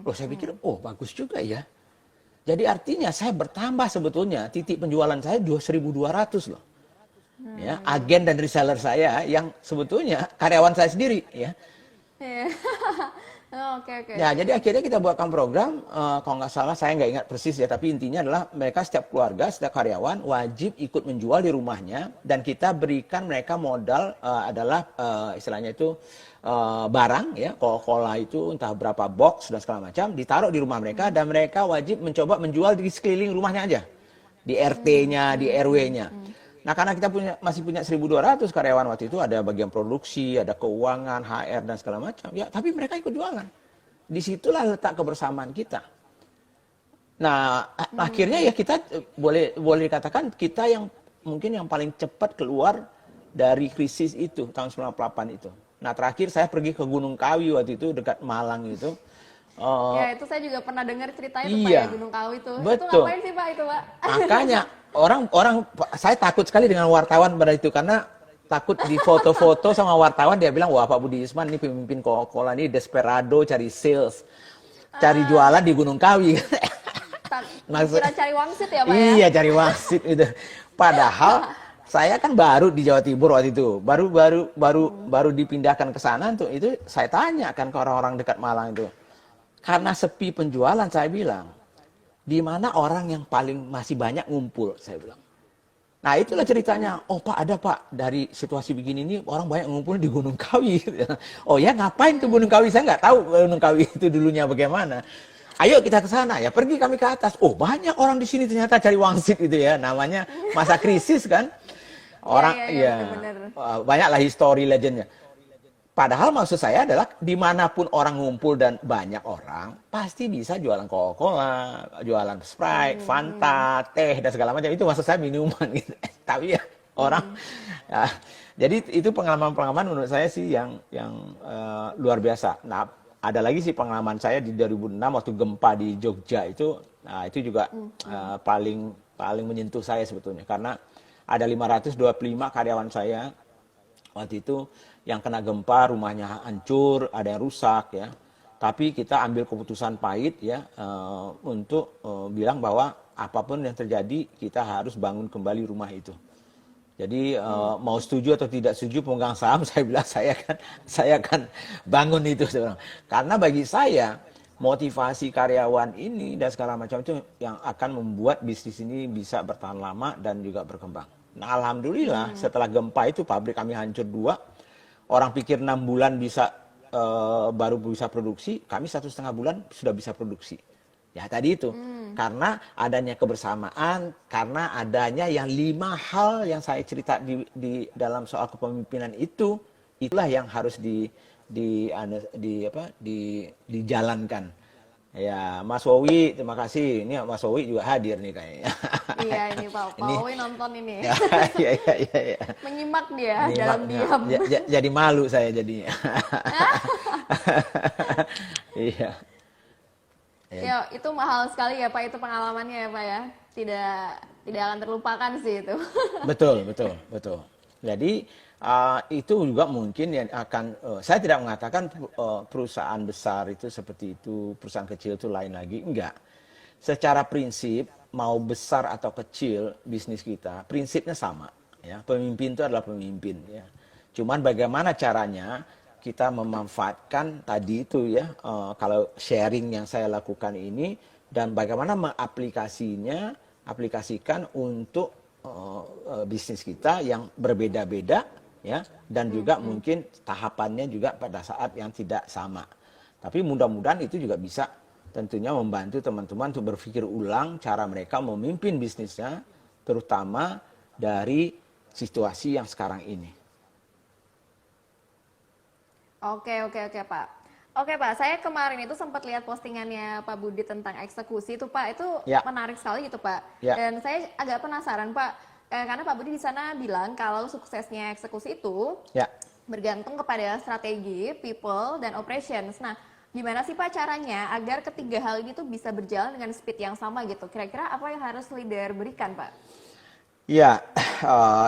Loh, saya pikir, bagus juga ya. Jadi artinya saya bertambah sebetulnya titik penjualan saya 1.200 loh. Ya, agen dan reseller saya yang sebetulnya karyawan saya sendiri ya. Oke. Ya, jadi akhirnya kita buatkan program, kalau nggak salah saya nggak ingat persis ya, tapi intinya adalah mereka setiap keluarga, setiap karyawan wajib ikut menjual di rumahnya dan kita berikan mereka modal adalah istilahnya itu barang ya, Coca-Cola itu entah berapa box dan segala macam ditaruh di rumah mereka dan mereka wajib mencoba menjual di sekeliling rumahnya aja, di RT-nya, di RW-nya. Nah, karena kita masih punya 1.200 karyawan waktu itu, ada bagian produksi, ada keuangan, HR, dan segala macam. Ya, tapi mereka ikut jualan. Disitulah letak kebersamaan kita. Nah, akhirnya ya kita boleh dikatakan kita yang mungkin yang paling cepat keluar dari krisis itu, tahun 98 itu. Nah, terakhir saya pergi ke Gunung Kawi waktu itu, dekat Malang itu. Ya, itu saya juga pernah dengar ceritanya tuh Pak Iya, ya, Gunung Kawi itu. betul. Itu ngapain sih Pak itu Pak? Makanya orang saya takut sekali dengan wartawan pada itu karena takut di foto-foto sama wartawan dia bilang, wah Pak Budi Isman ini pemimpin Coca-Cola ini desperado cari sales, cari jualan di Gunung Kawi. Kira cari wangsit ya Pak ya? Iya, cari wangsit itu. Padahal saya kan baru di Jawa Timur waktu itu, baru dipindahkan ke sana tuh. Itu saya tanya kan ke orang-orang dekat Malang itu. Karena sepi penjualan saya bilang, di mana orang yang paling masih banyak ngumpul, saya bilang. Nah, itulah ceritanya. Oh Pak, ada Pak, dari situasi begini ini orang banyak ngumpul di Gunung Kawi. Oh ya, ngapain ke Gunung Kawi? Saya nggak tahu Gunung Kawi itu dulunya bagaimana. Ayo kita ke sana ya, pergi kami ke atas. Oh, banyak orang di sini ternyata cari wangsit gitu ya, namanya masa krisis kan. Orang iya, ya bener-bener. banyaklah history legendnya. Padahal maksud saya adalah dimanapun orang ngumpul dan banyak orang, pasti bisa jualan Coca-Cola, jualan Sprite, Fanta, teh, dan segala macam. Itu maksud saya minuman gitu. Tapi ya orang, ya, jadi itu pengalaman-pengalaman menurut saya sih yang luar biasa. Nah, ada lagi sih pengalaman saya di 2006 waktu gempa di Jogja itu, nah itu juga paling paling menyentuh saya sebetulnya. Karena ada 525 karyawan saya waktu itu yang kena gempa, rumahnya hancur, ada yang rusak ya. Tapi kita ambil keputusan pahit ya untuk bilang bahwa apapun yang terjadi kita harus bangun kembali rumah itu. Jadi mau setuju atau tidak setuju pemegang saham, saya bilang saya akan bangun itu sebenarnya. Karena bagi saya motivasi karyawan ini dan segala macam itu yang akan membuat bisnis ini bisa bertahan lama dan juga berkembang. Nah, alhamdulillah setelah gempa itu pabrik kami hancur 2. Orang pikir 6 bulan bisa baru bisa produksi, kami 1,5 bulan sudah bisa produksi. Ya tadi itu, karena adanya kebersamaan, karena adanya yang 5 hal yang saya cerita di dalam soal kepemimpinan itu, itulah yang harus dijalankan. Ya, Mas Wowi, terima kasih. Ini Mas Wowi juga hadir nih kayaknya. Iya ini Pak Ini, Wowi nonton ini. ya, ya. Menyimak dia Ini dalam diam. jadi malu saya jadinya. Iya. Ya, itu mahal sekali ya Pak, itu pengalamannya ya Pak ya. Tidak akan terlupakan sih itu. Betul. Jadi itu juga mungkin yang akan saya tidak mengatakan perusahaan besar itu seperti itu, perusahaan kecil itu lain lagi, enggak. Secara prinsip mau besar atau kecil bisnis kita, prinsipnya sama ya. Pemimpin itu adalah pemimpin ya. Cuman bagaimana caranya kita memanfaatkan tadi itu ya, kalau sharing yang saya lakukan ini dan bagaimana aplikasikan untuk bisnis kita yang berbeda-beda ya, dan juga mungkin tahapannya juga pada saat yang tidak sama. Tapi mudah-mudahan itu juga bisa tentunya membantu teman-teman untuk berpikir ulang cara mereka memimpin bisnisnya, terutama dari situasi yang sekarang ini. Oke Pak. Oke Pak, saya kemarin itu sempat lihat postingannya Pak Budi tentang eksekusi itu Pak, itu Ya. menarik sekali gitu Pak. Ya. Dan saya agak penasaran Pak, karena Pak Budi di sana bilang kalau suksesnya eksekusi itu Ya. bergantung kepada strategi, people, dan operations. Nah, gimana sih Pak caranya agar ketiga hal ini tuh bisa berjalan dengan speed yang sama gitu? Kira-kira apa yang harus leader berikan Pak? Ya,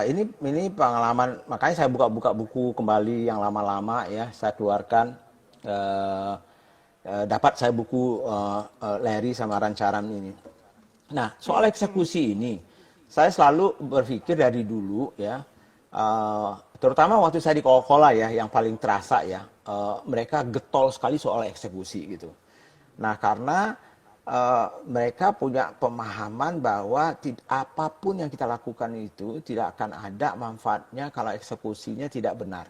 ini pengalaman, makanya saya buka-buka buku kembali yang lama-lama ya, saya keluarkan, dapat saya buku Larry sama Rancaran ini. Nah, soal eksekusi ini, saya selalu berpikir dari dulu ya, terutama waktu saya di Coca-Cola ya, yang paling terasa ya, mereka getol sekali soal eksekusi gitu. Nah, karena mereka punya pemahaman bahwa apapun yang kita lakukan itu tidak akan ada manfaatnya kalau eksekusinya tidak benar.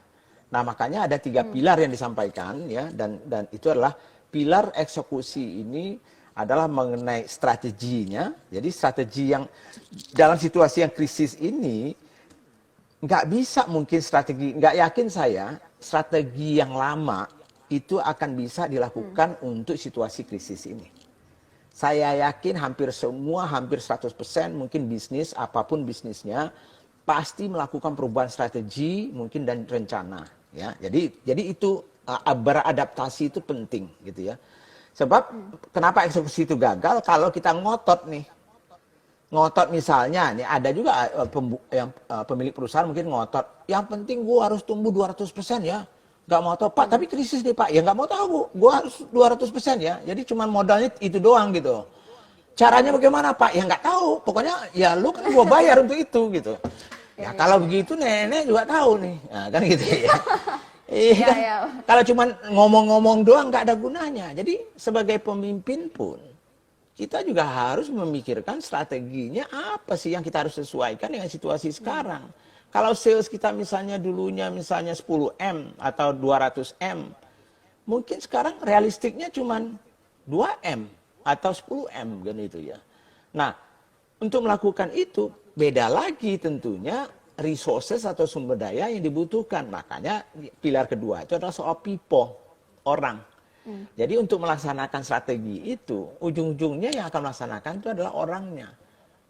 Nah, makanya ada 3 pilar yang disampaikan ya, dan itu adalah pilar eksekusi ini adalah mengenai strateginya. Jadi strategi yang dalam situasi yang krisis ini nggak bisa mungkin strategi, nggak yakin saya strategi yang lama itu akan bisa dilakukan untuk situasi krisis ini. Saya yakin hampir 100% mungkin bisnis, apapun bisnisnya, pasti melakukan perubahan strategi mungkin dan rencana. Ya, jadi itu beradaptasi itu penting gitu ya. Sebab kenapa eksekusi itu gagal kalau kita ngotot nih. Ngotot misalnya, nih ada juga pemilik perusahaan mungkin ngotot. Yang penting gua harus tumbuh 200% ya. Nggak mau tahu, Pak, tapi krisis nih Pak. Ya nggak mau tahu, gua harus 200% ya. Jadi cuma modalnya itu doang gitu. Caranya bagaimana Pak? Ya nggak tahu. Pokoknya ya lu kan gua bayar untuk itu gitu. Ya kalau begitu nenek juga tahu nih. Nah, kan gitu ya. Iya kan? Kalau cuma ngomong-ngomong doang nggak ada gunanya. Jadi sebagai pemimpin pun kita juga harus memikirkan strateginya apa sih yang kita harus sesuaikan dengan situasi sekarang. Kalau sales kita misalnya dulunya misalnya 10M atau 200M, mungkin sekarang realistiknya cuma 2M atau 10M kan itu ya. Nah, untuk melakukan itu beda lagi tentunya resources atau sumber daya yang dibutuhkan. Makanya pilar kedua itu adalah soal people, orang. Jadi untuk melaksanakan strategi itu, ujung-ujungnya yang akan melaksanakan itu adalah orangnya.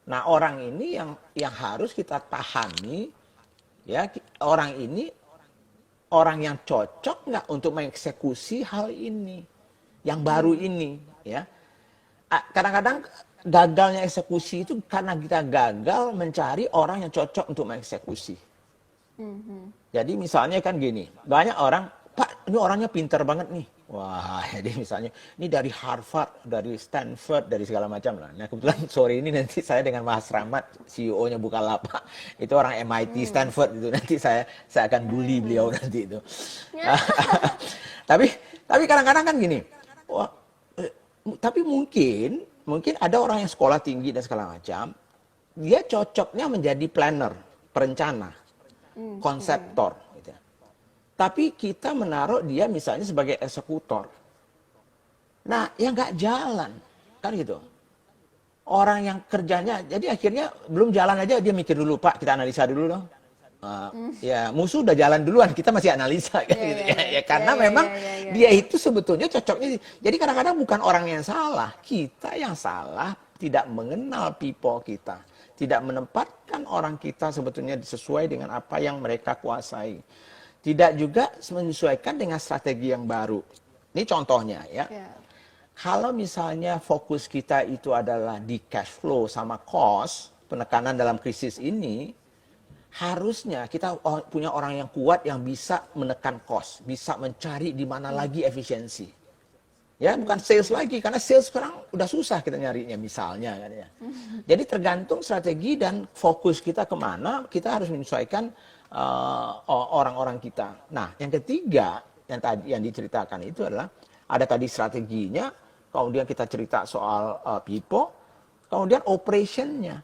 Nah, orang ini yang harus kita pahami, ya, orang ini orang yang cocok nggak untuk mengeksekusi hal ini, yang baru ini, ya. Kadang-kadang gagalnya eksekusi itu karena kita gagal mencari orang yang cocok untuk mengeksekusi. Jadi misalnya kan gini, banyak orang, Pak, ini orangnya pintar banget nih. Wah, jadi misalnya, ini dari Harvard, dari Stanford, dari segala macam lah. Nah, kebetulan sore ini nanti saya dengan Mas Rahmat, CEO-nya Bukalapak, itu orang MIT, Stanford itu. Nanti saya akan bully beliau nanti itu. Tapi kadang-kadang kan gini, wah, tapi mungkin ada orang yang sekolah tinggi dan segala macam, dia cocoknya menjadi planner, perencana, konseptor. Gitu. Tapi kita menaruh dia misalnya sebagai eksekutor. Nah, ya nggak jalan, kan gitu. Orang yang kerjanya, jadi akhirnya belum jalan aja dia mikir dulu, Pak, kita analisa dulu dong. Ya musuh udah jalan duluan, kita masih analisa kan gitu ya. Karena memang dia itu sebetulnya cocoknya. Jadi kadang-kadang bukan orang yang salah, kita yang salah tidak mengenal people kita, tidak menempatkan orang kita sebetulnya sesuai dengan apa yang mereka kuasai. Tidak juga menyesuaikan dengan strategi yang baru. Ini contohnya ya. Kalau misalnya fokus kita itu adalah di cash flow sama cost, penekanan dalam krisis ini, harusnya kita punya orang yang kuat yang bisa menekan cost, bisa mencari di mana lagi efisiensi. Ya, bukan sales lagi, karena sales sekarang udah susah kita nyarinya misalnya kan ya. Jadi tergantung strategi dan fokus kita kemana, kita harus menyesuaikan orang-orang kita. Nah, yang ketiga yang diceritakan itu adalah ada tadi strateginya, kemudian kita cerita soal people, kemudian operationnya.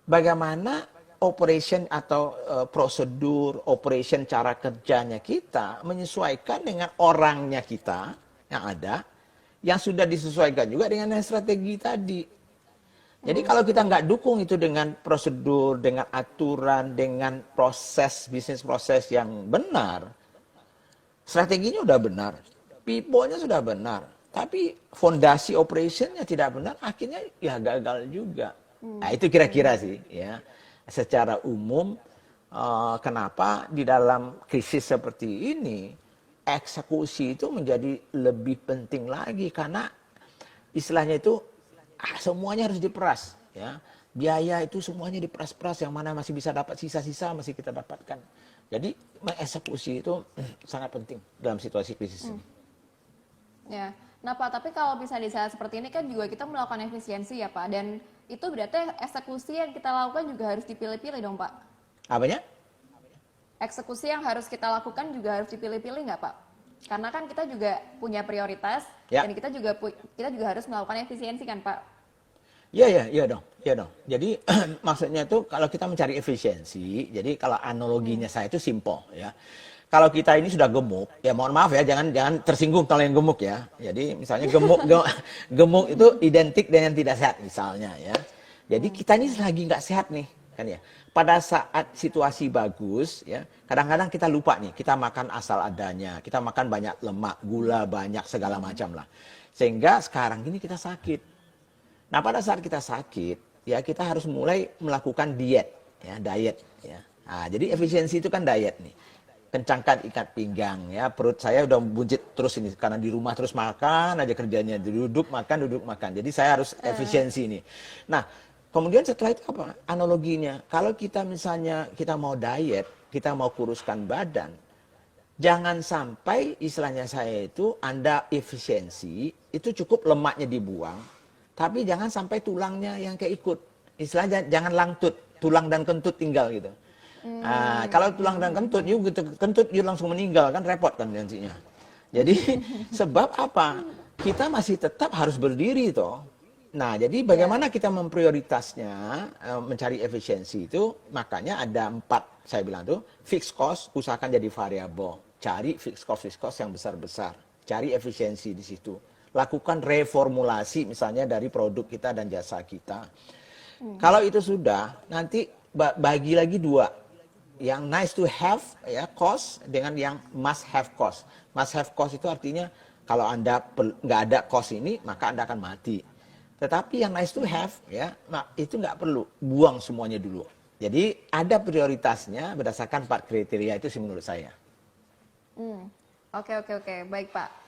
Bagaimana operation atau prosedur, operation cara kerjanya kita menyesuaikan dengan orangnya kita yang ada, yang sudah disesuaikan juga dengan strategi tadi. Jadi kalau kita nggak dukung itu dengan prosedur, dengan aturan, dengan proses, bisnis proses yang benar, strateginya udah benar, people-nya sudah benar, tapi fondasi operationnya tidak benar, akhirnya ya gagal juga. Nah itu kira-kira sih ya. Secara umum, kenapa di dalam krisis seperti ini, eksekusi itu menjadi lebih penting lagi, karena istilahnya itu, semuanya harus diperas. Ya. Biaya itu semuanya diperas-peras, yang mana masih bisa dapat sisa-sisa, masih kita dapatkan. Jadi, mengeksekusi itu sangat penting dalam situasi krisis ini. Ya, nah Pak, tapi kalau bisa di saat seperti ini kan juga kita melakukan efisiensi ya Pak, dan itu berarti eksekusi yang kita lakukan juga harus dipilih-pilih dong Pak. Apanya? Eksekusi yang harus kita lakukan juga harus dipilih-pilih nggak Pak? Karena kan kita juga punya prioritas dan kita juga harus melakukan efisiensi kan Pak? Iya dong. Jadi maksudnya itu kalau kita mencari efisiensi, jadi kalau analoginya saya itu simple ya. Kalau kita ini sudah gemuk, ya mohon maaf ya, jangan tersinggung kalau yang gemuk ya. Jadi misalnya gemuk itu identik dengan tidak sehat misalnya ya. Jadi kita ini lagi nggak sehat nih, kan ya. Pada saat situasi bagus ya, kadang-kadang kita lupa nih, kita makan asal adanya, kita makan banyak lemak, gula banyak segala macam lah. Sehingga sekarang ini kita sakit. Nah pada saat kita sakit, ya kita harus mulai melakukan diet ya. Nah, jadi efisiensi itu kan diet nih. Kencangkan ikat pinggang ya, perut saya udah buncit terus ini karena di rumah terus makan aja kerjanya, duduk makan. Jadi saya harus efisiensi ini. Nah, kemudian setelah itu apa? Analoginya, kalau kita misalnya kita mau diet, kita mau kuruskan badan, jangan sampai istilahnya saya itu Anda efisiensi, itu cukup lemaknya dibuang, tapi jangan sampai tulangnya yang keikut. Istilahnya jangan langtut, tulang dan kentut tinggal gitu. Nah, kalau tulang dan kentut you langsung meninggal, kan repot kan nantinya. Jadi sebab apa? Kita masih tetap harus berdiri toh. Nah, jadi bagaimana kita memprioritasnya, mencari efisiensi itu, makanya ada 4, saya bilang tuh, fixed cost, usahakan jadi variabel. Cari fixed cost yang besar-besar. Cari efisiensi di situ. Lakukan reformulasi misalnya dari produk kita dan jasa kita. Kalau itu sudah, nanti bagi lagi dua, yang nice to have ya cost dengan yang must have cost. Must have cost itu artinya kalau Anda nggak ada cost ini maka Anda akan mati. Tetapi yang nice to have ya, nah itu nggak perlu, buang semuanya dulu. Jadi ada prioritasnya berdasarkan 4 kriteria itu sih menurut saya. Oke, oke, oke. Baik, Pak.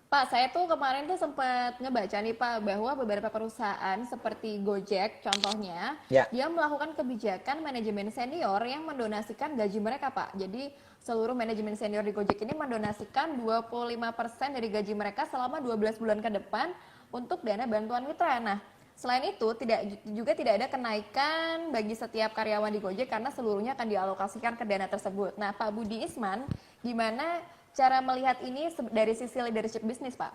Pak, saya tuh kemarin tuh sempat ngebaca nih, Pak, bahwa beberapa perusahaan seperti Gojek contohnya, Ya, dia melakukan kebijakan manajemen senior yang mendonasikan gaji mereka, Pak. Jadi seluruh manajemen senior di Gojek ini mendonasikan 25% dari gaji mereka selama 12 bulan ke depan untuk dana bantuan mitra. Nah, selain itu tidak ada kenaikan bagi setiap karyawan di Gojek karena seluruhnya akan dialokasikan ke dana tersebut. Nah, Pak Budi Isman, gimana cara melihat ini dari sisi leadership bisnis, Pak?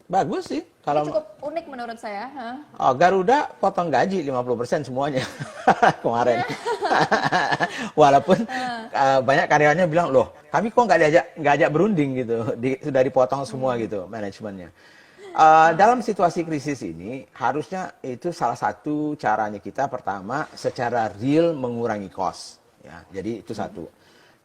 bagus sih. Ini Kalau cukup unik menurut saya. Hah? Garuda potong gaji 50% semuanya kemarin. Walaupun banyak karyawannya bilang, loh kami kok nggak ajak berunding gitu, sudah dipotong semua gitu manajemennya. Dalam situasi krisis ini harusnya itu salah satu caranya kita pertama secara real mengurangi cost. Ya, jadi itu satu.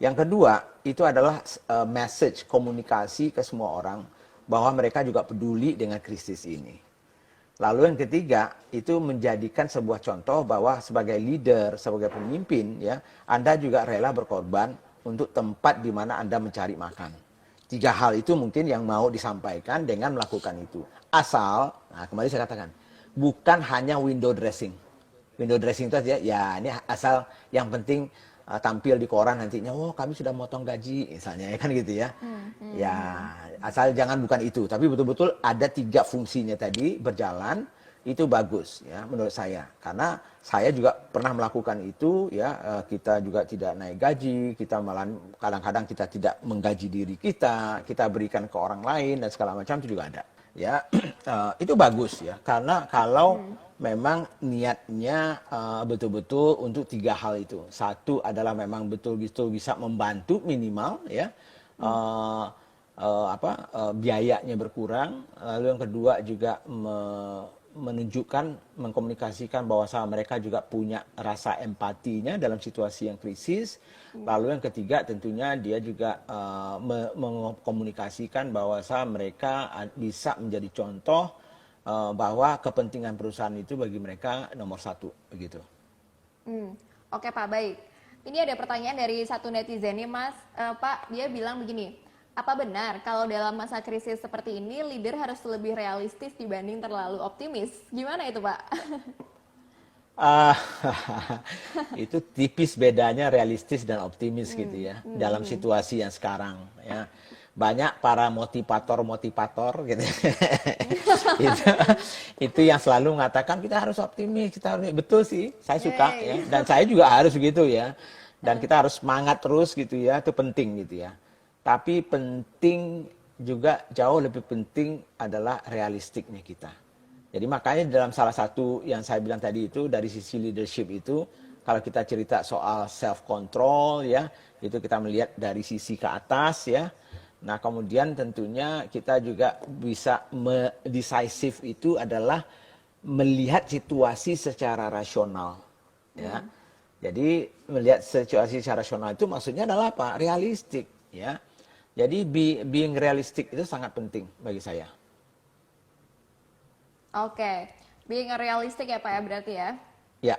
Yang kedua itu adalah message komunikasi ke semua orang bahwa mereka juga peduli dengan krisis ini. Lalu yang ketiga itu menjadikan sebuah contoh bahwa sebagai leader, sebagai pemimpin ya, Anda juga rela berkorban untuk tempat di mana Anda mencari makan. 3 hal itu mungkin yang mau disampaikan dengan melakukan itu. Asal, nah kembali saya katakan, bukan hanya window dressing. Window dressing itu aja, ya ini asal yang penting tampil di koran nantinya, oh kami sudah motong gaji, misalnya kan gitu ya. Ya, asal jangan bukan itu, tapi betul-betul ada 3 fungsinya tadi berjalan, itu bagus ya menurut saya. Karena saya juga pernah melakukan itu ya, kita juga tidak naik gaji, kita malah kadang-kadang kita tidak menggaji diri kita berikan ke orang lain dan segala macam itu juga ada. Ya, itu bagus ya, karena kalau memang niatnya betul-betul untuk 3 hal itu. Satu adalah memang betul-betul bisa membantu minimal ya, biayanya berkurang. Lalu yang kedua juga menunjukkan, mengkomunikasikan bahwa mereka juga punya rasa empatinya dalam situasi yang krisis. Lalu yang ketiga tentunya dia juga mengkomunikasikan bahwa mereka bisa menjadi contoh bahwa kepentingan perusahaan itu bagi mereka nomor 1 begitu. Oke, Pak, baik. Ini ada pertanyaan dari satu netizen nih, Mas. Pak, dia bilang begini, apa benar kalau dalam masa krisis seperti ini leader harus lebih realistis dibanding terlalu optimis? Gimana itu, Pak? Ah, itu tipis bedanya realistis dan optimis gitu ya dalam situasi yang sekarang ya. Banyak para motivator gitu. itu, itu yang selalu mengatakan kita harus optimis, kita harus, betul sih, saya suka ya, dan saya juga harus begitu ya. Dan kita harus semangat terus gitu ya, itu penting gitu ya. Tapi penting juga, jauh lebih penting adalah realistiknya kita. Jadi makanya dalam salah satu yang saya bilang tadi itu dari sisi leadership itu, kalau kita cerita soal self control ya, itu kita melihat dari sisi ke atas ya. Nah, kemudian tentunya kita juga bisa decisive itu adalah melihat situasi secara rasional ya. Jadi melihat situasi secara rasional itu maksudnya adalah apa? Realistik ya. Jadi being realistic itu sangat penting bagi saya. Oke, being realistic ya, Pak, ya berarti ya. Ya.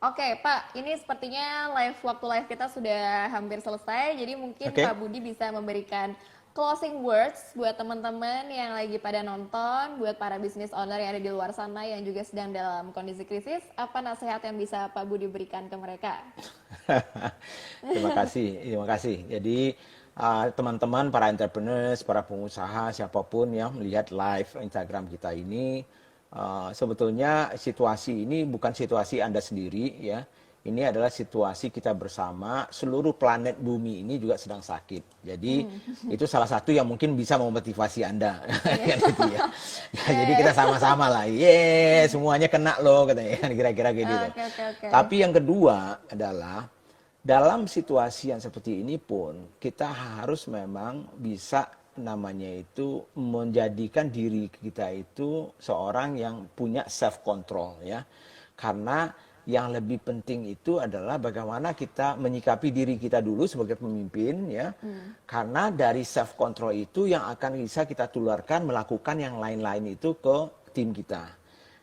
Oke, Pak, ini sepertinya waktu live kita sudah hampir selesai, jadi mungkin Oke. Pak Budi bisa memberikan closing words buat teman-teman yang lagi pada nonton, buat para business owner yang ada di luar sana yang juga sedang dalam kondisi krisis, apa nasihat yang bisa Pak Budi berikan ke mereka? Terima kasih. Jadi teman-teman, para entrepreneurs, para pengusaha, siapapun yang melihat live Instagram kita ini, sebetulnya situasi ini bukan situasi Anda sendiri ya. Ini adalah situasi kita bersama, seluruh planet bumi ini juga sedang sakit. Jadi itu salah satu yang mungkin bisa memotivasi Anda. Gitu ya. Jadi kita sama-sama lah, semuanya kena loh katanya, kira-kira gitu. Oke. Tapi yang kedua adalah dalam situasi yang seperti ini pun kita harus memang bisa namanya itu menjadikan diri kita itu seorang yang punya self control ya. Karena yang lebih penting itu adalah bagaimana kita menyikapi diri kita dulu sebagai pemimpin ya. Karena dari self control itu yang akan bisa kita tularkan melakukan yang lain-lain itu ke tim kita.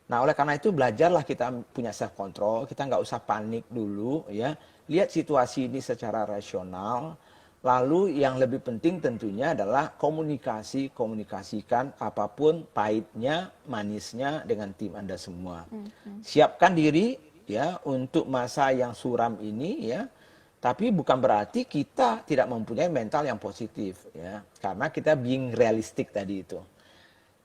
Nah, oleh karena itu belajarlah kita punya self control, kita nggak usah panik dulu ya. Lihat situasi ini secara rasional. Lalu yang lebih penting tentunya adalah komunikasikan apapun pahitnya, manisnya dengan tim Anda semua. Siapkan diri ya untuk masa yang suram ini ya. Tapi bukan berarti kita tidak mempunyai mental yang positif ya. Karena kita being realistic tadi itu.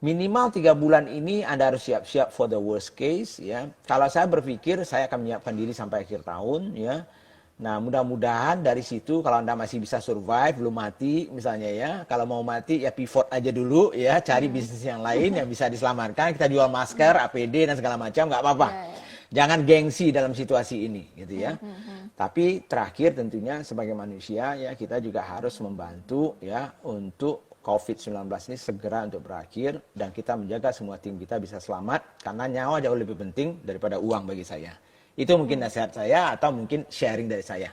Minimal 3 bulan ini Anda harus siap-siap for the worst case ya. Kalau saya berpikir saya akan menyiapkan diri sampai akhir tahun ya. Nah, mudah-mudahan dari situ kalau Anda masih bisa survive, belum mati misalnya ya. Kalau mau mati ya pivot aja dulu ya, cari bisnis yang lain yang bisa diselamatkan. Kita jual masker, APD dan segala macam, nggak apa-apa. Jangan gengsi dalam situasi ini gitu ya. Tapi terakhir tentunya sebagai manusia ya kita juga harus membantu ya untuk COVID-19 ini segera untuk berakhir dan kita menjaga semua tim kita bisa selamat karena nyawa jauh lebih penting daripada uang bagi saya. Itu mungkin nasihat saya atau mungkin sharing dari saya.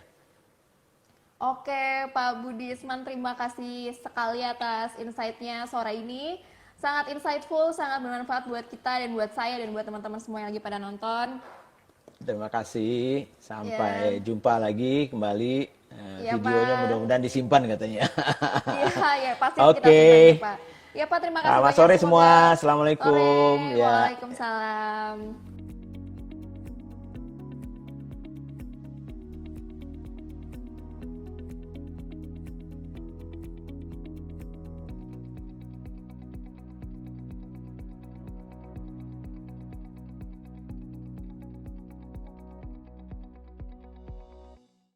Oke, Pak Budisman, terima kasih sekali atas insight-nya sore ini. Sangat insightful, sangat bermanfaat buat kita dan buat saya dan buat teman-teman semua yang lagi pada nonton. Terima kasih. Sampai jumpa lagi kembali. Ya, Videonya Pak. mudah-mudahan disimpan katanya. Iya, ya pasti Oke. kita simpan, Pak. Ya, Pak, terima kasih Selamat banyak. sore Semoga- semua. Assalamualaikum. Sore. Ya. Waalaikumsalam.